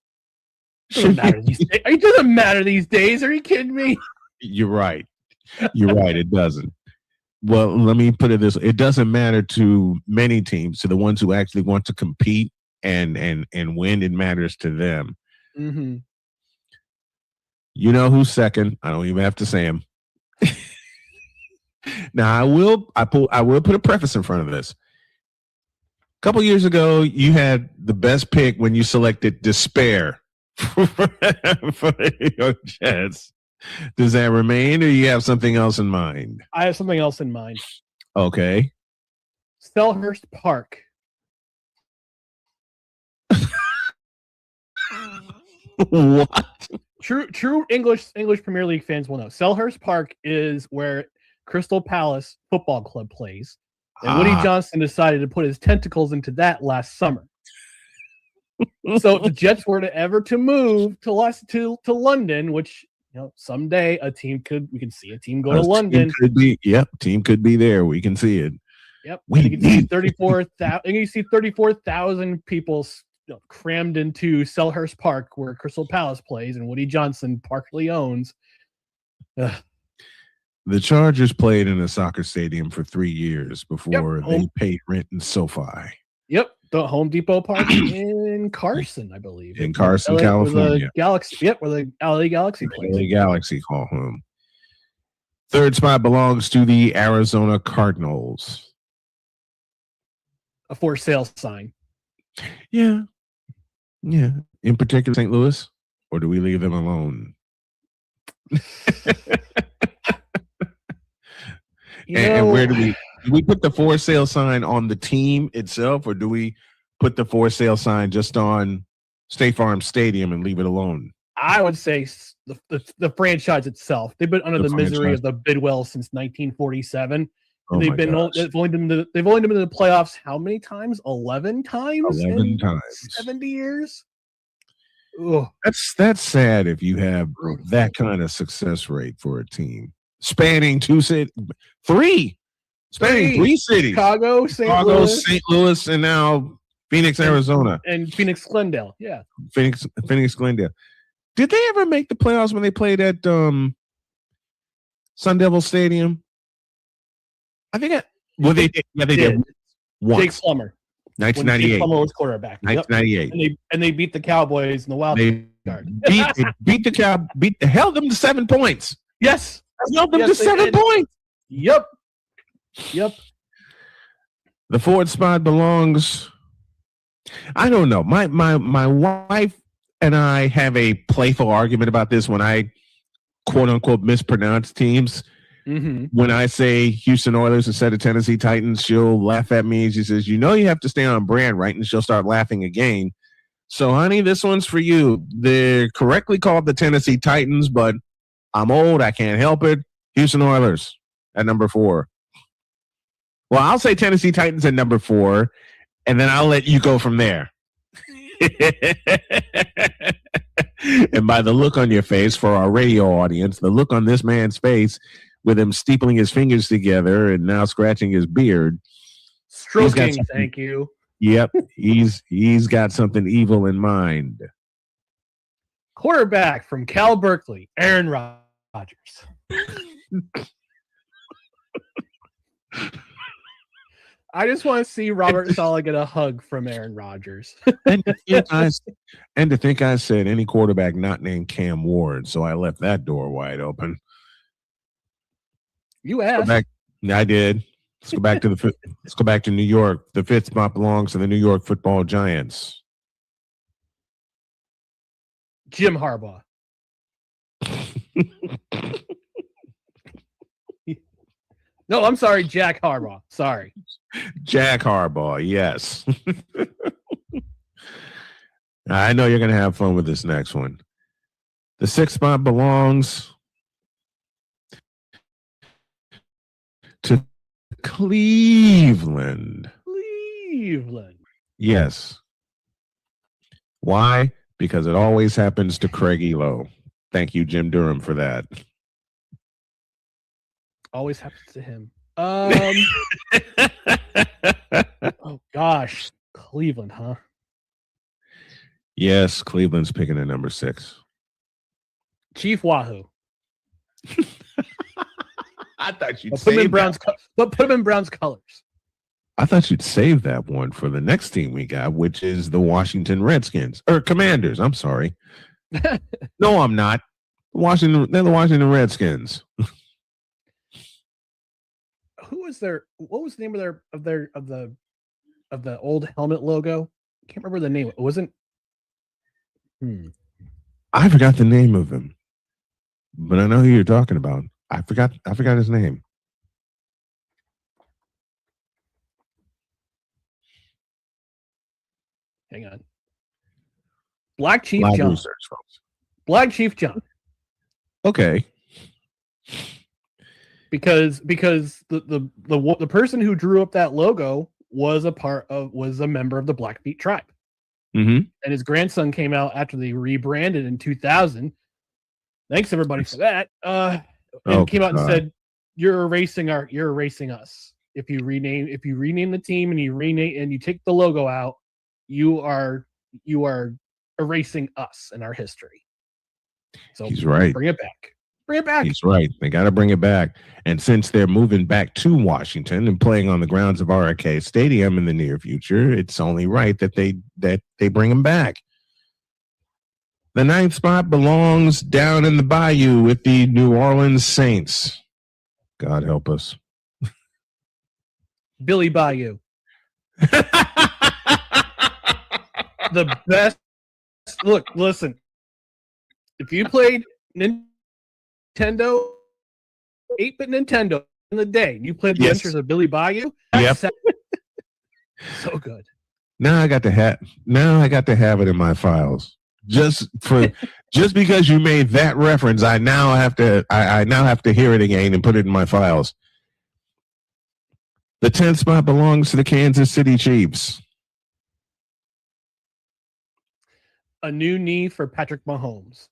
It doesn't matter these days. Are you kidding me? You're right. You're right. It doesn't. Well, let me put it this way. It doesn't matter to many teams, to the ones who actually want to compete and win. It matters to them. Mm-hmm. You know who's second? I don't even have to say him. Now I will put a preface in front of this. A couple years ago, you had the best pick when you selected despair for your Jets. Does that remain, or you have something else in mind? I have something else in mind. Okay. Selhurst Park. What? True English Premier League fans will know. Selhurst Park is where Crystal Palace Football Club plays, and Woody Johnson decided to put his tentacles into that last summer. So if the Jets were to ever to move to London, which someday we can see a team go to London. Team could be there. We can see it. Yep. You can see 34,000. You see 34,000 people crammed into Selhurst Park, where Crystal Palace plays, and Woody Johnson partly owns. The Chargers played in a soccer stadium for 3 years before they paid rent in SoFi. Yep, the Home Depot Park in Carson, I believe. In Carson, California. Where the LA Galaxy plays. LA Galaxy call home. Third spot belongs to the Arizona Cardinals. A for sale sign. Yeah. In particular, St. Louis, or do we leave them alone? And where do we put the for sale sign on the team itself, or do we put the for sale sign just on State Farm Stadium and leave it alone? I would say the franchise itself. They've been under the misery of the Bidwell since 1947. They've only been to the playoffs how many times? 11 times. 11 times. 70 years. Ugh. That's sad if you have that kind of success rate for a team spanning three cities: Chicago, St. Louis, and now Phoenix, Arizona, and Phoenix, Glendale. Yeah, Phoenix, Glendale. Did they ever make the playoffs when they played at Sun Devil Stadium? I think they did. Yeah, they did. Once. Jake Plummer. 1998. Jake Plummer was quarterback. 1998. Yep. And they beat the Cowboys in the wild card. Held them to 7 points. Yes. Held them to 7 points. Yep. The fourth spot belongs. I don't know. My wife and I have a playful argument about this when I quote unquote mispronounce teams. Mm-hmm. When I say Houston Oilers instead of Tennessee Titans, she'll laugh at me. She says, you have to stay on brand, right? And she'll start laughing again. So, honey, this one's for you. They're correctly called the Tennessee Titans, but I'm old. I can't help it. Houston Oilers at number 4. Well, I'll say Tennessee Titans at number 4, and then I'll let you go from there. And by the look on your face, for our radio audience, the look on this man's face, with him steepling his fingers together and now scratching his beard. Stroking, thank you. Yep, he's got something evil in mind. Quarterback from Cal Berkeley, Aaron Rodgers. I just want to see Robert Saleh get a hug from Aaron Rodgers. And to think I said any quarterback not named Cam Ward, so I left that door wide open. You asked. I did. Let's go back to New York. The fifth spot belongs to the New York Football Giants. Jim Harbaugh. No, I'm sorry, Jack Harbaugh. Sorry. Jack Harbaugh, yes. I know you're going to have fun with this next one. The sixth spot belongs to Cleveland. Cleveland. Yes. Why? Because it always happens to Craig Elo. Thank you, Jim Durham, for that. Always happens to him. Oh gosh, Cleveland, huh? Yes, Cleveland's picking at number 6. Chief Wahoo. I thought you'd put him in Brown's. Put him in Brown's colors. I thought you'd save that one for the next team we got, which is the Washington Redskins or Commanders. I'm sorry. No, I'm not. They're the Washington Redskins. Who was their? What was the name of the old helmet logo? I can't remember the name. It wasn't. I forgot the name of him, but I know who you're talking about. I forgot his name. Hang on. Black Chief John. Research, folks. Black Chief John. Okay. Because the person who drew up that logo was a member of the Blackfeet tribe. Mm-hmm. And his grandson came out after they rebranded in 2000. Thanks everybody for that. And came out and said, "You're erasing us. If you rename the team and you take the logo out, you are erasing us in our history." So he's right. Bring it back. Bring it back. He's right. They got to bring it back. And since they're moving back to Washington and playing on the grounds of RFK Stadium in the near future, it's only right that they bring him back. The 9th spot belongs down in the bayou with the New Orleans Saints. God help us. Billy Bayou. The best. Look, listen. If you played Nintendo, 8-bit Nintendo in the day, and you played the Adventures of Billy Bayou, yep. So good. Now I got to have it in my files. Just because you made that reference, I now have to hear it again and put it in my files. The 10th spot belongs to the Kansas City Chiefs. A new knee for Patrick Mahomes.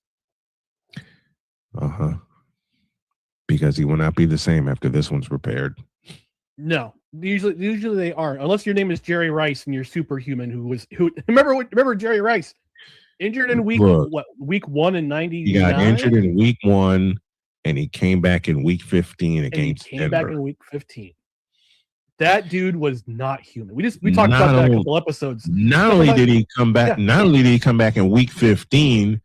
Uh-huh. Because he will not be the same after this one's repaired. No. Usually they aren't. Unless your name is Jerry Rice and you're superhuman who remember Jerry Rice? Injured in week 1 in 90. He got injured in week 1 and he came back in week 15 against Denver. Back in week 15. That dude was not human. We talked about that a couple episodes. Not only did he come back in week 15,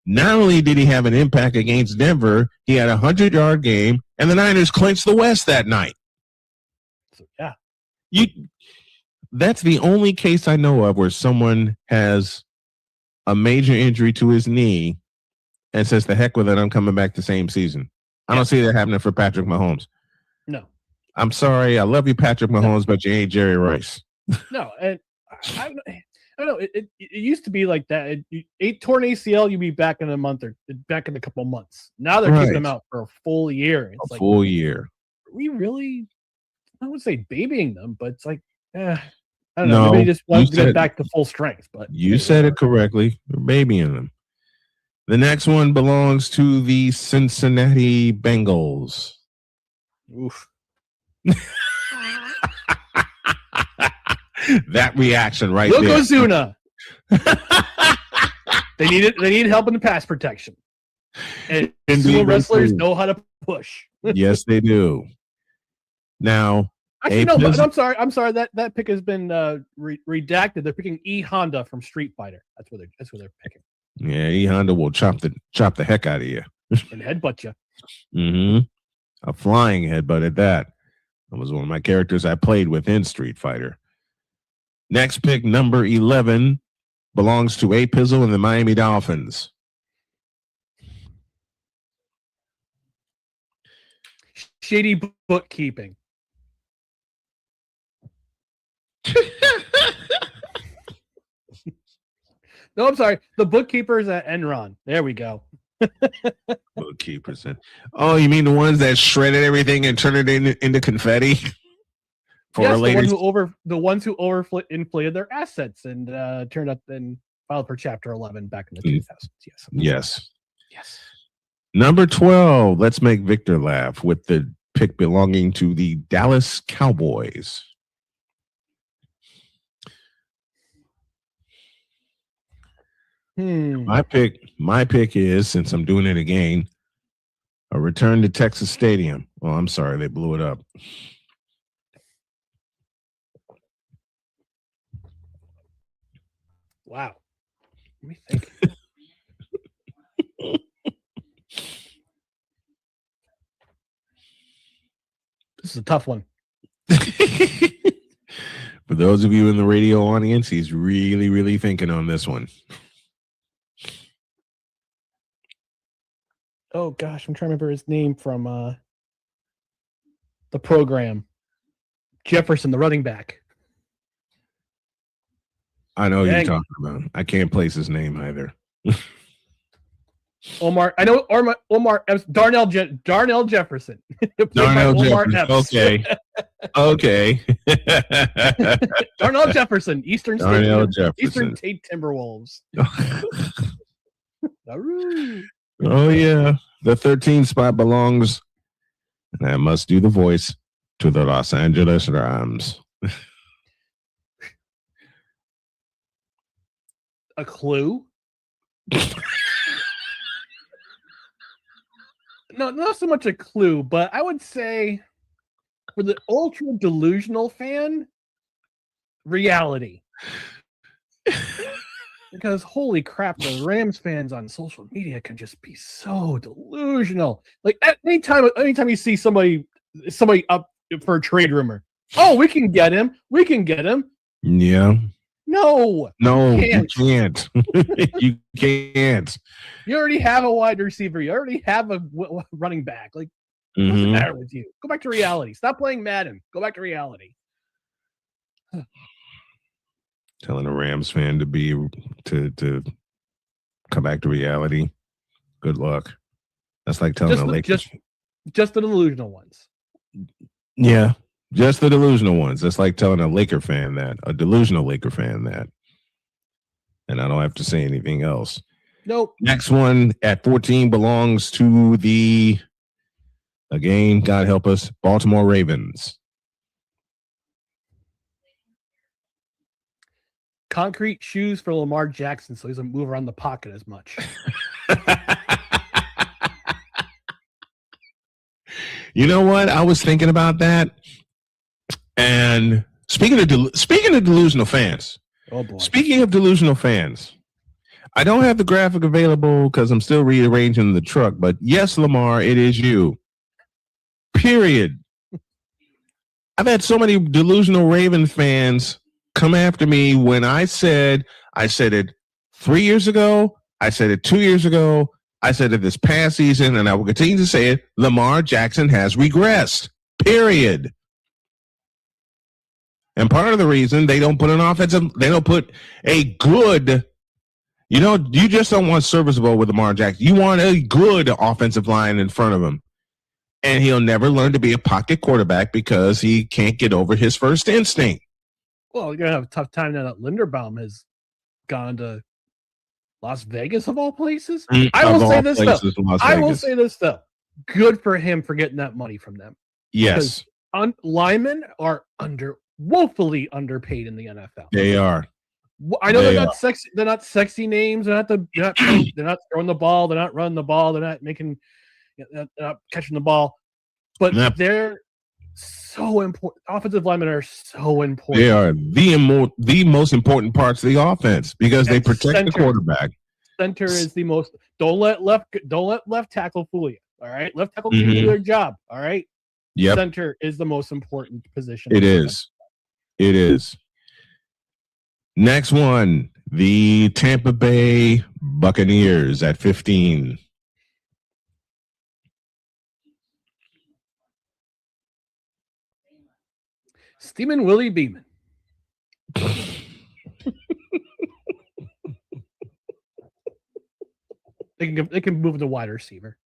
not only did he have an impact against Denver, he had a 100-yard game, and the Niners clinched the West that night. So, yeah. That's the only case I know of where someone has a major injury to his knee and says, "The heck with it, I'm coming back the same season." I don't see that happening for Patrick Mahomes. No. I'm sorry. I love you, Patrick Mahomes, but you ain't Jerry Rice. No, and I don't know. It used to be like that. Torn ACL, you'd be back in a month or back in a couple months. Now they're keeping them out for a full year. It's full year. Are we really, I would say babying them, but it's like, I don't know. Maybe just want to get back to full strength. But you said it correctly. We're babying them. The next one belongs to the Cincinnati Bengals. Oof. That reaction right there. Yokozuna. They need help in the pass protection. And sumo wrestlers know how to push. Yes, they do. Now, actually, no, but I'm sorry. That pick has been redacted. They're picking E Honda from Street Fighter. That's what they're picking. Yeah, E Honda will chop the heck out of you and headbutt you. Mm-hmm. A flying headbutt at that. That was one of my characters I played within Street Fighter. Next pick, number 11, belongs to A Pizzle and the Miami Dolphins. Shady bookkeeping. No, I'm sorry. The bookkeepers at Enron. There we go. Bookkeepers. Oh, you mean the ones that shredded everything and turned it into confetti? Yes, the ones who overinflated their assets and turned up and filed for Chapter 11 back in the 2000s. Yes. Number 12. Let's make Victor laugh with the pick belonging to the Dallas Cowboys. My pick is, since I'm doing it again, a return to Texas Stadium. Oh, I'm sorry, they blew it up. Wow. Let me think. This is a tough one. For those of you in the radio audience, he's really, really thinking on this one. Oh gosh, I'm trying to remember his name from the program. Jefferson, the running back. I know who you're talking about. I can't place his name either. Omar, I know Omar Epps, Darnell Jefferson. Darnell Jefferson. Okay. Darnell Jefferson, Eastern State Timberwolves. Oh yeah, the 13th spot belongs, and I must do the voice, to the Los Angeles Rams. A clue? No, not so much a clue, but I would say for the ultra delusional fan, reality. Because holy crap, the Rams fans on social media can just be so delusional. Like anytime you see somebody up for a trade rumor, oh, we can get him. Yeah. No, you can't. You can't. You already have a wide receiver. You already have a running back. Like, what's the matter with you? Go back to reality. Stop playing Madden. Go back to reality. Telling a Rams fan to come back to reality. Good luck. That's like telling a Lakers. Just the delusional ones. Yeah. Just the delusional ones. That's like telling a delusional Laker fan that. And I don't have to say anything else. Nope. Next one at 14 belongs to again, God help us, Baltimore Ravens. Concrete shoes for Lamar Jackson so he doesn't move around the pocket as much. You know what? I was thinking about that. And speaking of delusional fans, oh boy. Speaking of delusional fans, I don't have the graphic available because I'm still rearranging the truck. But yes, Lamar, it is you. Period. I've had so many delusional Raven fans come after me when I said it 3 years ago. I said it 2 years ago. I said it this past season, and I will continue to say it. Lamar Jackson has regressed. Period. And part of the reason they don't put they don't put a good, you just don't want serviceable with Lamar Jackson. You want a good offensive line in front of him. And he'll never learn to be a pocket quarterback because he can't get over his first instinct. Well, you're going to have a tough time now that Linderbaum has gone to Las Vegas of all places. I will say this though. Good for him for getting that money from them. Yes. Linemen are woefully underpaid in the NFL. They are. I know they're not sexy. They're not sexy names. They're not they're not throwing the ball. They're not running the ball. They're not they're not catching the ball. But they're so important. Offensive linemen are so important. They are the most important parts of the offense because they protect the quarterback. Center is the most. Don't let left tackle fool you. All right, left tackle can do their job. All right. Yep. Center is the most important position. It is. It is. Next one, the Tampa Bay Buccaneers at 15. Steamin' Willie Beeman. They can move the wide receiver.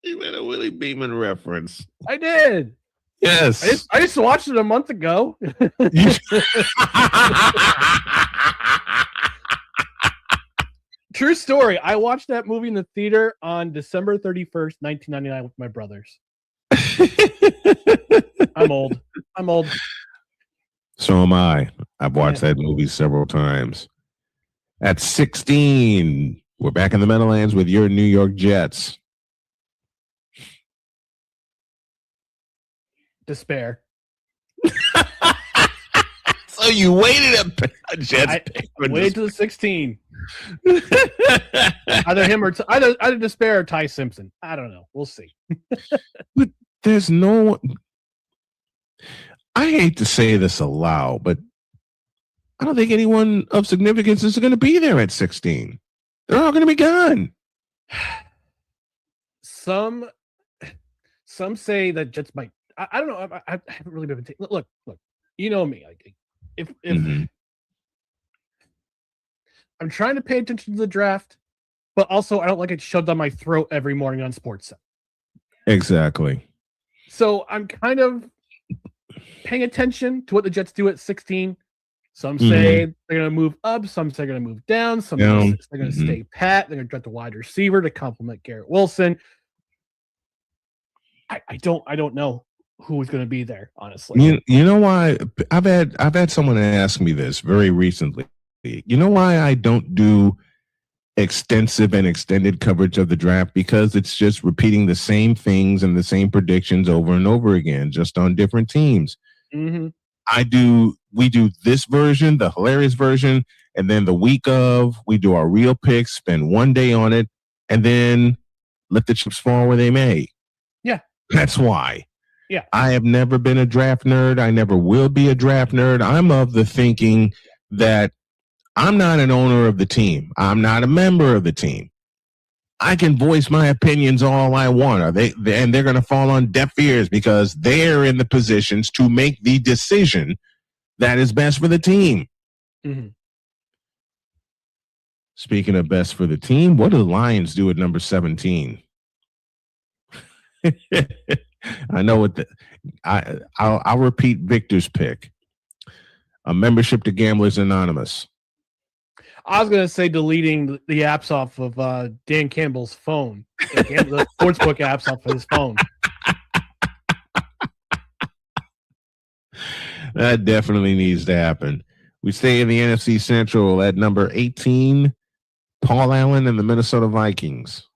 You made a Willie Beeman reference. I did. Yes. I just watched it a month ago. True story. I watched that movie in the theater on December 31st, 1999 with my brothers. I'm old. So am I. I've watched that movie several times. At 16, we're back in the Meadowlands with your New York Jets. Despair. So you waited a Jets pick. I waited to the 16. Either him or either Despair or Ty Simpson. I don't know. We'll see. But there's no. I hate to say this aloud, but I don't think anyone of significance is going to be there at 16. They're all going to be gone. Some say that Jets might. I don't know. I haven't really been. Look. You know me. Like, if I'm trying to pay attention to the draft, but also I don't like it shoved down my throat every morning on SportsCenter. Exactly. So I'm kind of paying attention to what the Jets do at 16. Some say they're going to move up. Some say they're going to move down. Some say they're going to stay pat. They're going to draft a wide receiver to complement Garrett Wilson. I don't know who's going to be there, honestly. You know why? I've had someone ask me this very recently. You know why I don't do extensive and extended coverage of the draft? Because it's just repeating the same things and the same predictions over and over again, just on different teams. Mm-hmm. We do this version, the hilarious version, and then the week of, we do our real picks, spend one day on it, and then let the chips fall where they may. Yeah. That's why. Yeah. I have never been a draft nerd. I never will be a draft nerd. I'm of the thinking that I'm not an owner of the team. I'm not a member of the team. I can voice my opinions all I want. And they're going to fall on deaf ears because they're in the positions to make the decision that is best for the team. Mm-hmm. Speaking of best for the team, what do the Lions do at number 17? I know what I'll repeat Victor's pick. A membership to Gamblers Anonymous. I was going to say deleting the apps off of Dan Campbell's phone. The sportsbook apps off of his phone. That definitely needs to happen. We stay in the NFC Central at number 18, Paul Allen and the Minnesota Vikings.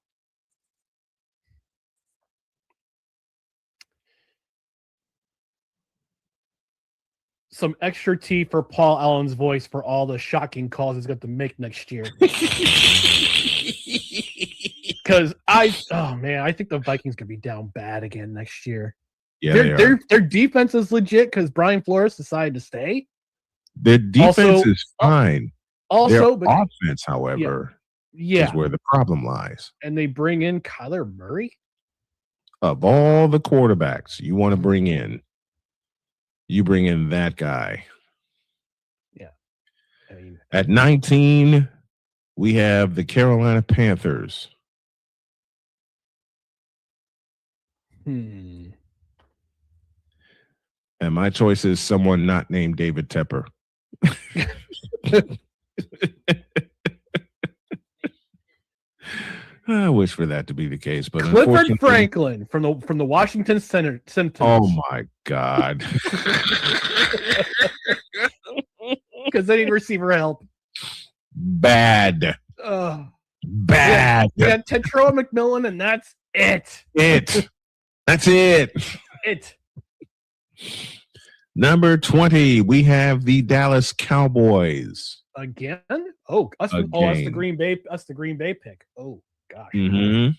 Some extra tea for Paul Allen's voice for all the shocking calls he's got to make next year. Because I think the Vikings could be down bad again next year. Yeah, their defense is legit because Brian Flores decided to stay. Their defense is fine. Also, their offense, however, is where the problem lies. And they bring in Kyler Murray. Of all the quarterbacks you want to bring in, you bring in that guy. Yeah. I mean, at 19, we have the Carolina Panthers. And my choice is someone not named David Tepper. I wish for that to be the case, but Clifford unfortunately, Franklin from the Washington Senators. oh my God. Because they need receiver help. Bad. Bad. Yeah, Tetroa McMillan, and that's it. That's it. Number 20, we have the Dallas Cowboys. Again? Oh, us the Green Bay pick. Oh gosh. Mm-hmm.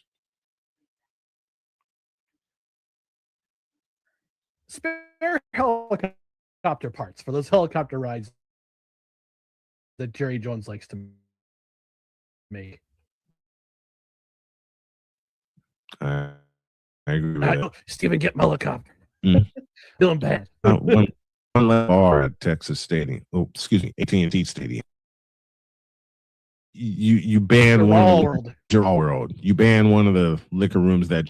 Spare helicopter parts for those helicopter rides that Jerry Jones likes to make. I agree with that. Steven, get my helicopter. Mm. Feeling bad. One bar at Texas Stadium. Oh, excuse me, AT&T Stadium. You ban one World. You ban one of the liquor rooms that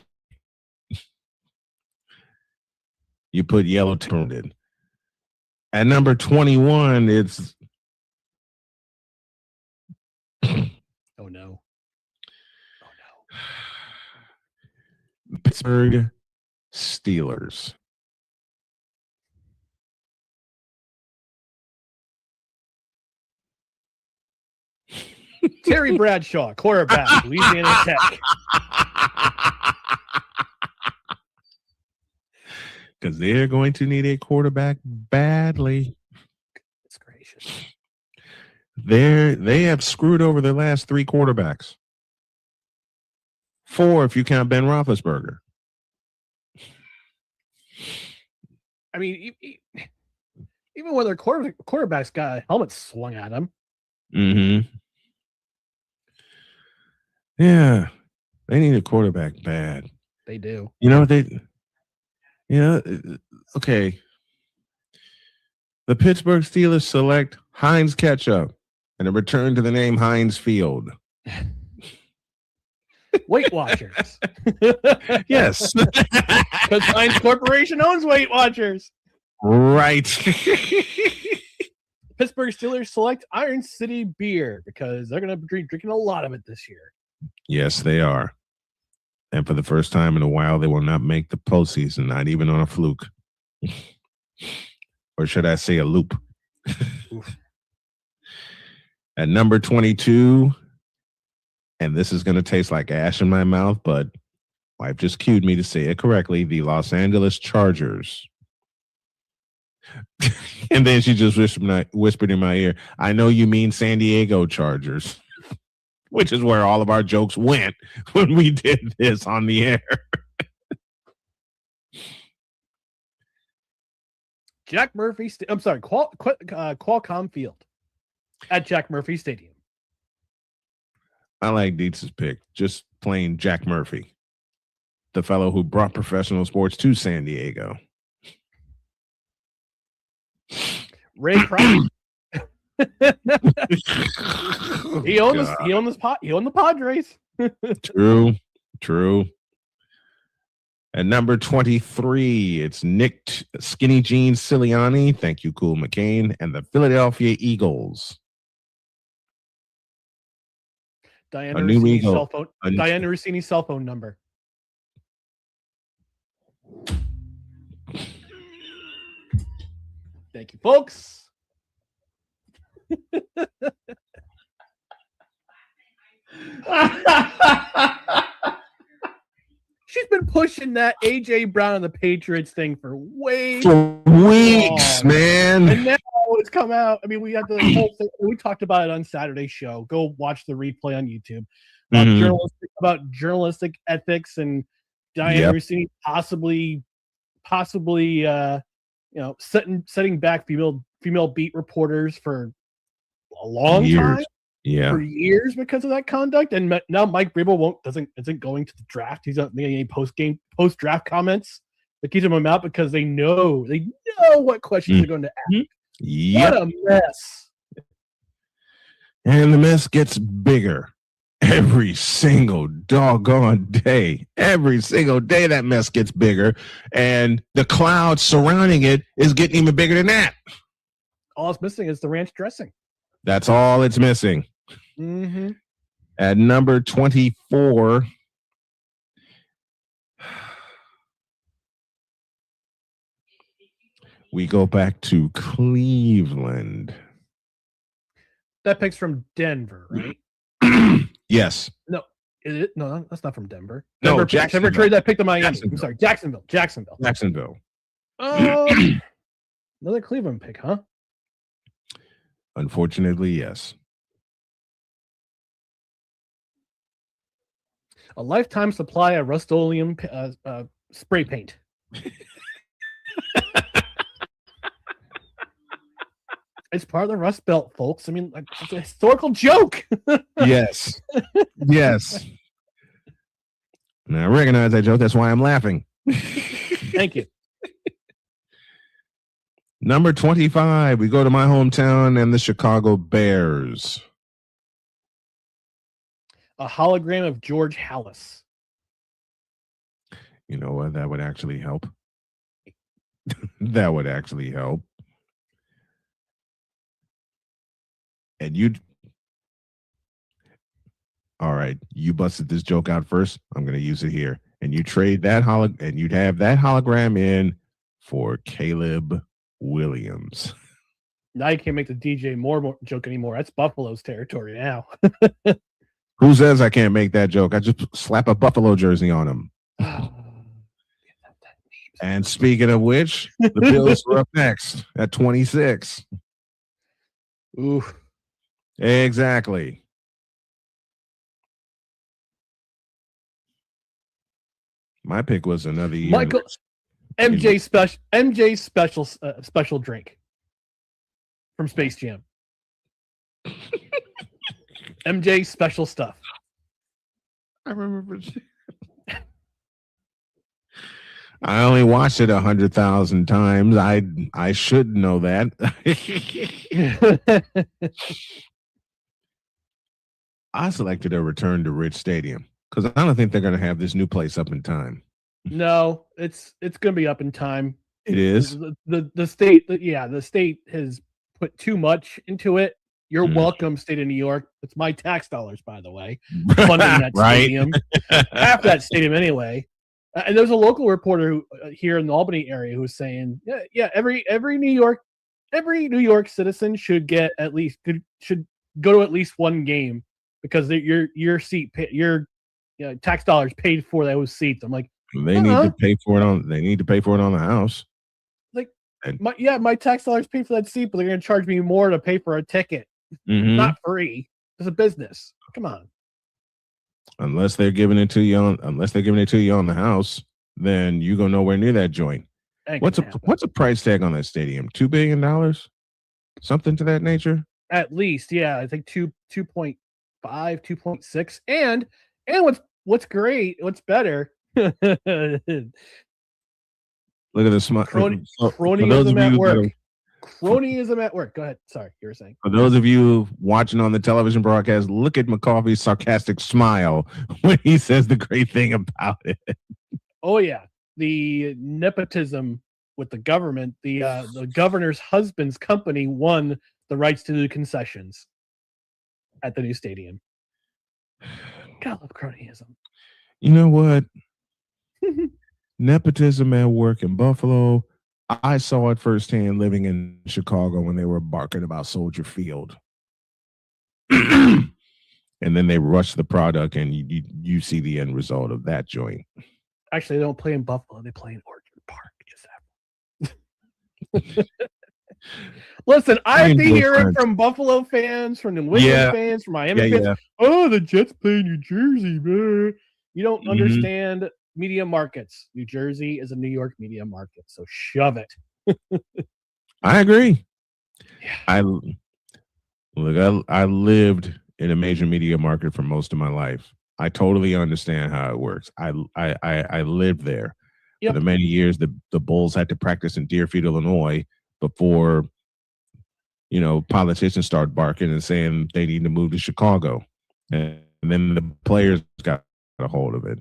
you put yellow tone in. At number 21, it's oh no. Pittsburgh Steelers. Terry Bradshaw, quarterback, Louisiana Tech. Because they're going to need a quarterback badly. It's gracious. They have screwed over their last 3 quarterbacks. 4 if you count Ben Roethlisberger. I mean, even when their quarterbacks got a helmet swung at them. Mm-hmm. Yeah, they need a quarterback bad. They do. Okay. The Pittsburgh Steelers select Heinz ketchup and a return to the name Heinz Field. Weight Watchers. Yes. Because Heinz Corporation owns Weight Watchers. Right. Pittsburgh Steelers select Iron City beer because they're going to be drinking a lot of it this year. Yes, they are. And for the first time in a while, they will not make the postseason, not even on a fluke. Or should I say a loop? At number 22, and this is going to taste like ash in my mouth, but wife just cued me to say it correctly, the Los Angeles Chargers. And then she just whispered in my ear, I know you mean San Diego Chargers. Which is where all of our jokes went when we did this on the air. Jack Murphy, Qualcomm Field at Jack Murphy Stadium. I like Dietz's pick. Just plain Jack Murphy, the fellow who brought professional sports to San Diego. Ray Price. He owned the Padres. True. At number 23, it's Nick Skinny Jeans Sirianni. Thank you, Cool McCain, and the Philadelphia Eagles. Diana Rossini's cell phone number. Thank you, folks. She's been pushing that AJ Brown and the Patriots thing for weeks, man. And now it's come out. I mean, we had the whole thing. We talked about it on Saturday's show. Go watch the replay on YouTube about journalistic ethics and Diana Rossini possibly setting back female beat reporters for a long time. Yeah, for years because of that conduct, and now Mike Vrabel isn't going to the draft. He's not making any post draft comments that keeps him out because they know what questions they're going to ask. Yep. What a mess! And the mess gets bigger every single doggone day. Every single day, that mess gets bigger, and the cloud surrounding it is getting even bigger than that. All it's missing is the ranch dressing. That's all it's missing. Mm-hmm. At number 24, we go back to Cleveland. That pick's from Denver, right? Yes. No, is it? No, that's not from Denver. No, Denver Jacksonville. trade that pick to Miami. Jacksonville. I'm sorry, Jacksonville. Jacksonville. Another Cleveland pick, huh? Unfortunately, yes. A lifetime supply of Rust-Oleum spray paint. It's part of the Rust Belt, folks. I mean, it's a historical joke. Yes. Yes. And I recognize that joke. That's why I'm laughing. Thank you. Number 25, we go to my hometown and the Chicago Bears. A hologram of George Halas. You know what? That would actually help. That would actually help. And all right, you busted this joke out first. I'm going to use it here. And you trade that and you'd have that hologram in for Caleb Williams. Now you can't make the DJ Moore joke anymore. That's Buffalo's territory now. Who says I can't make that joke? I just slap a Buffalo jersey on him. And speaking of which, the Bills were up next at 26. Ooh. Exactly. My pick was another year. Michael MJ special drink from Space Jam. MJ special stuff. I remember. I only watched it 100,000 times. I should know that. I selected a return to Rich Stadium because I don't think they're going to have this new place up in time. No, it's going to be up in time. It is. The state, the state has put too much into it. You're welcome, state of New York. It's my tax dollars, by the way, funding that stadium. Half that stadium, anyway. And there's a local reporter here in the Albany area who was saying, every New York citizen should get should go to at least one game because your seat, your tax dollars paid for those seats. I'm like, they need to pay for it on. They need to pay for it on the house. Like, my tax dollars paid for that seat, but they're going to charge me more to pay for a ticket. Not free. It's a business. Come on. Unless they're giving it to you on the house, then you go nowhere near that joint. What's a price tag on that stadium? $2 billion, something to that nature. At least, yeah, I think 2.5, 2.6, and what's great, what's better. Look at the smart cronyism at work. Cronyism at work. Go ahead. Sorry, you were saying. For those of you watching on the television broadcast, look at McCoffey's sarcastic smile when he says the great thing about it. Oh yeah, the nepotism with the government. The governor's husband's company won the rights to do concessions at the new stadium. God, love cronyism. You know what? Nepotism at work in Buffalo. I saw it firsthand living in Chicago when they were barking about Soldier Field. And then they rush the product and you see the end result of that joint. Actually, they don't play in Buffalo. They play in Orchard Park. Listen, I've been hearing from Buffalo fans, from New England fans, from Miami fans. Yeah. Oh, the Jets play New Jersey, man. You don't understand media markets. New Jersey is a New York media market, so shove it. I agree. Yeah. I lived in a major media market for most of my life. I totally understand how it works. I lived there for the many years. The Bulls had to practice in Deerfield, Illinois, before politicians started barking and saying they need to move to Chicago, and then the players got a hold of it.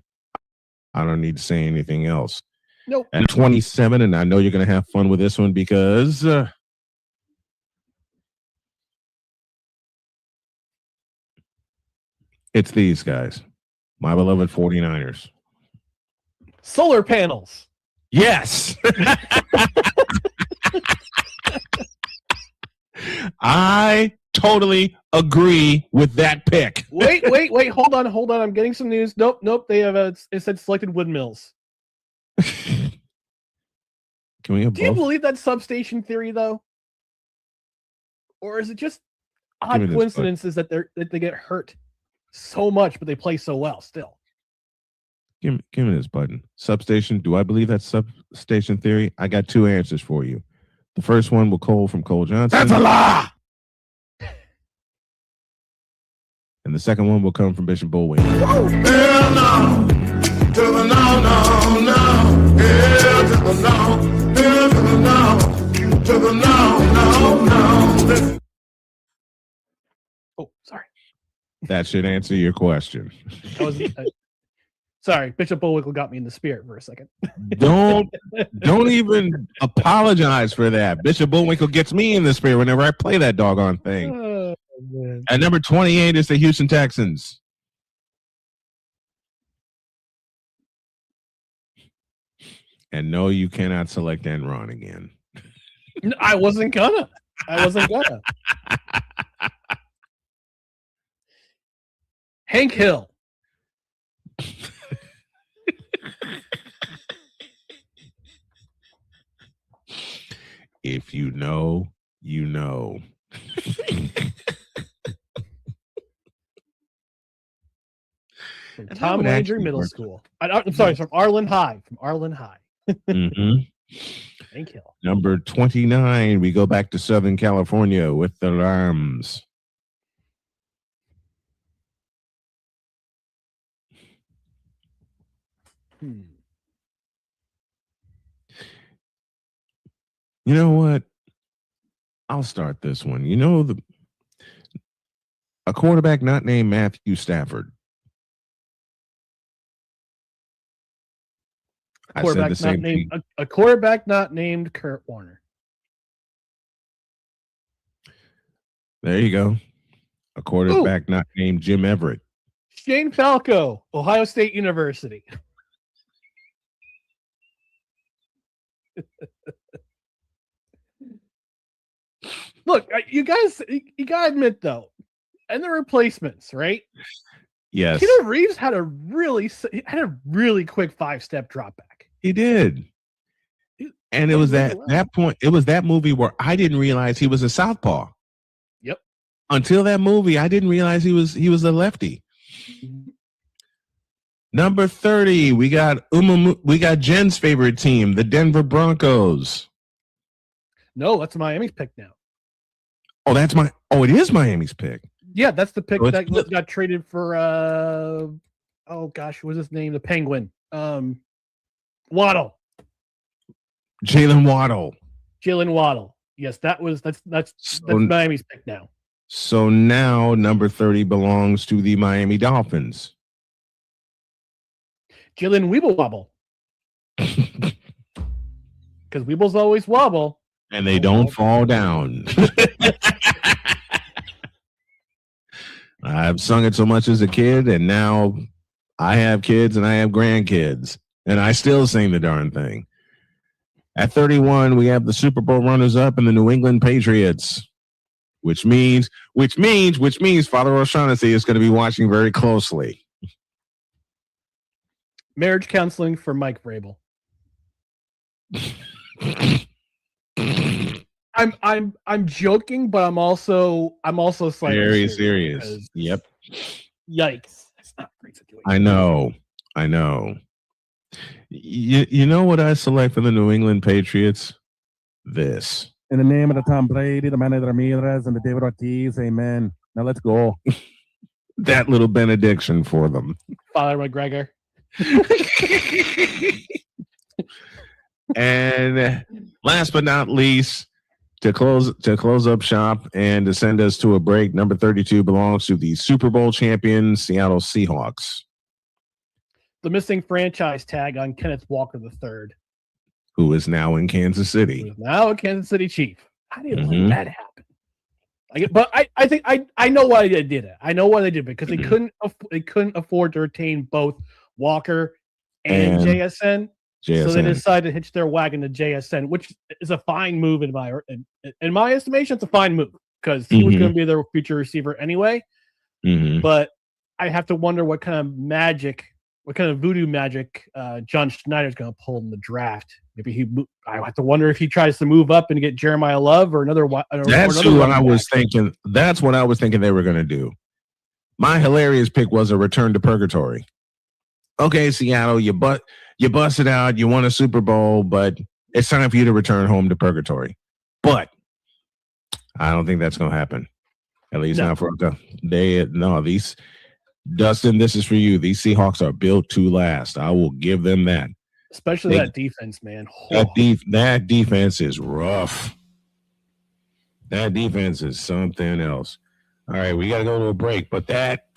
I don't need to say anything else. Nope. At 27, and I know you're going to have fun with this one because It's these guys, my beloved 49ers. Solar panels. Yes. I totally agree with that pick. Wait. Hold on. I'm getting some news. Nope. They have it said selected windmills. Can we have Do you both? believe that substation theory though? Or is it just Give me odd this, coincidences that they get hurt so much, but they play so well still? Give me this button. Substation. Do I believe that's substation theory? I got two answers for you. The first one will Cole from Cole Johnson. That's a lie. And the second one will come from Bishop Bullwinkle. Hell no. To the no. Hell to the no. Hell to the no. To the no. Oh, sorry. That should answer your question. Sorry, Bishop Bullwinkle got me in the spirit for a second. Don't even apologize for that. Bishop Bullwinkle gets me in the spirit whenever I play that doggone thing. Oh, man. At number 28 is the Houston Texans. And no, you cannot select Enron again. I wasn't gonna. Hank Hill. If you know, you know. From Tom Landry Middle School. I'm sorry, from Arlen High. Mm-hmm. Hank Hill. Number 29, we go back to Southern California with the Lambs. You know what? I'll start this one. You know, a quarterback not named Matthew Stafford. I said the same thing. A quarterback not named Kurt Warner. There you go. A quarterback not named Jim Everett. Shane Falco, Ohio State University. Look, you guys, you gotta admit though, and the replacements, right? Yes. Keanu Reeves had a really quick 5-step drop back. He did. And it was that point, it was that movie where I didn't realize he was a southpaw. Yep. Until that movie, I didn't realize he was a lefty. Number 30, we got Jen's favorite team, the Denver Broncos. No, that's Miami's pick now. It is Miami's pick. Yeah, that's the pick that got traded for what was his name? The Penguin. Waddle. Jalen Waddle. Yes, that's Miami's pick now. So now number 30 belongs to the Miami Dolphins. Jalen Weeble Wobble. Because Weebles always wobble. And they don't fall down. I've sung it so much as a kid, and now I have kids and I have grandkids, and I still sing the darn thing. At 31, we have the Super Bowl runners-up and the New England Patriots, which means Father O'Shaughnessy is going to be watching very closely. Marriage counseling for Mike Vrabel. I'm joking, but I'm also slightly very serious. Yep. Yikes! That's not a great situation. I know. You know what I select for the New England Patriots? This. In the name of the Tom Brady, the Manny Ramirez, and the David Ortiz, amen. Now let's go. That little benediction for them. Father McGregor. And last but not least, to close up shop and to send us to a break, number 32 belongs to the Super Bowl champion Seattle Seahawks. The missing franchise tag on Kenneth Walker III. Who is now in Kansas City. Now a Kansas City Chief. How do you let that happen? But I think I know why they did it. I know why they did it because they couldn't afford to retain both Walker and JSN. So they decided to hitch their wagon to JSN, which is a fine move in my estimation. It's a fine move because he was going to be their future receiver anyway. But I have to wonder what kind of voodoo magic John Schneider's going to pull in the draft. Maybe I have to wonder if he tries to move up and get Jeremiah Love or another. That's what I was thinking. That's what I was thinking they were going to do. My hilarious pick was a return to purgatory. Okay, Seattle, you busted out. You won a Super Bowl, but it's time for you to return home to purgatory. But I don't think that's going to happen. At least not for these. Dustin, this is for you. These Seahawks are built to last. I will give them that. Especially that defense, man. That defense is rough. That defense is something else. All right, we got to go to a break, but that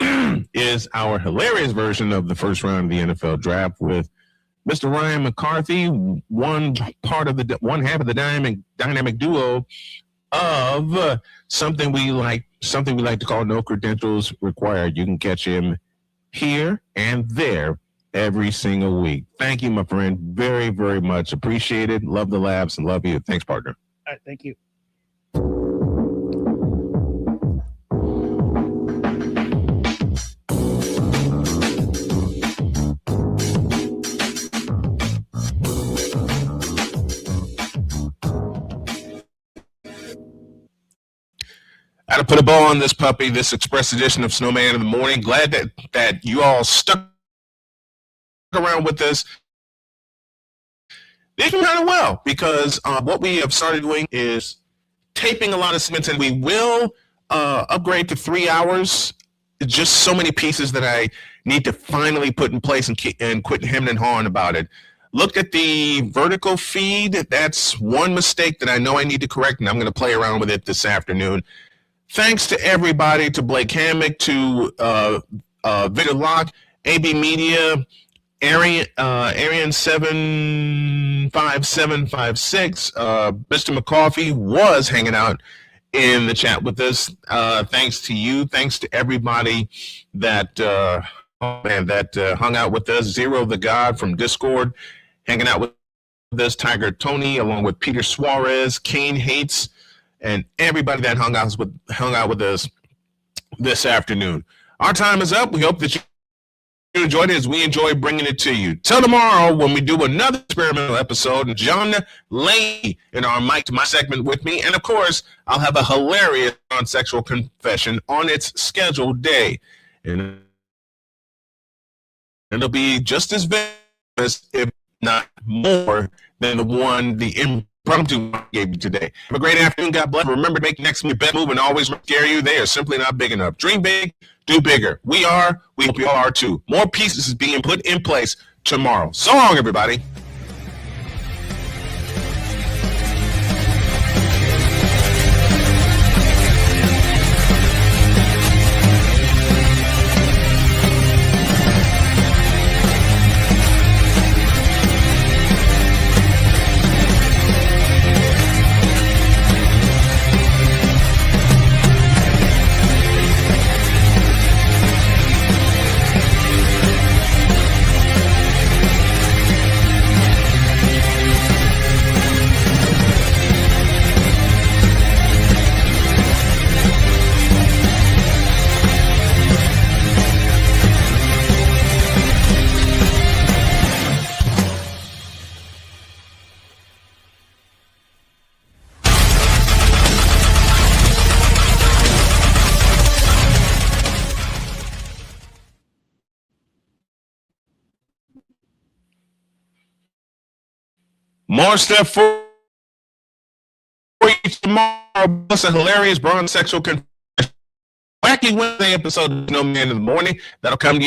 is our hilarious version of the first round of the NFL draft with Mr. Ryan McCarthy, one half of the dynamic duo of something we like to call No Credentials Required. You can catch him here and there every single week. Thank you, my friend. Very, very much appreciated. Love the labs and love you. Thanks, partner. All right, thank you. I had to put a bow on this puppy, this express edition of Snowman in the Morning. Glad that you all stuck around with us. They've been kind of well because what we have started doing is taping a lot of segments, and we will upgrade to 3 hours. It's just so many pieces that I need to finally put in place and quit hemming and hawing about it. Look at the vertical feed. That's one mistake that I know I need to correct, and I'm going to play around with it this afternoon. Thanks to everybody, to Blake Hammock, to Video Lock, AB Media, Arian 75756. Mr. McCarthy was hanging out in the chat with us. Thanks to you. Thanks to everybody that hung out with us. Zero the God from Discord hanging out with us. Tiger Tony, along with Peter Suarez, Kane Hates, and everybody that hung out with us this afternoon. Our time is up. We hope that you enjoyed it as we enjoy bringing it to you. Till tomorrow when we do another experimental episode, and John Lay in our Mike to My segment with me. And, of course, I'll have a hilarious non-sexual confession on its scheduled day. And it'll be just as famous, if not more, than the impromptu gave you today. Have a great afternoon. God bless. Remember to make next your best move and always scare you. They are simply not big enough. Dream big, do bigger. We hope you all are too. More pieces is being put in place tomorrow. So long, everybody. More stuff for you tomorrow. Plus a hilarious bronze sexual confession. Wacky Wednesday episode of Snowman in the Morning. That'll come to you.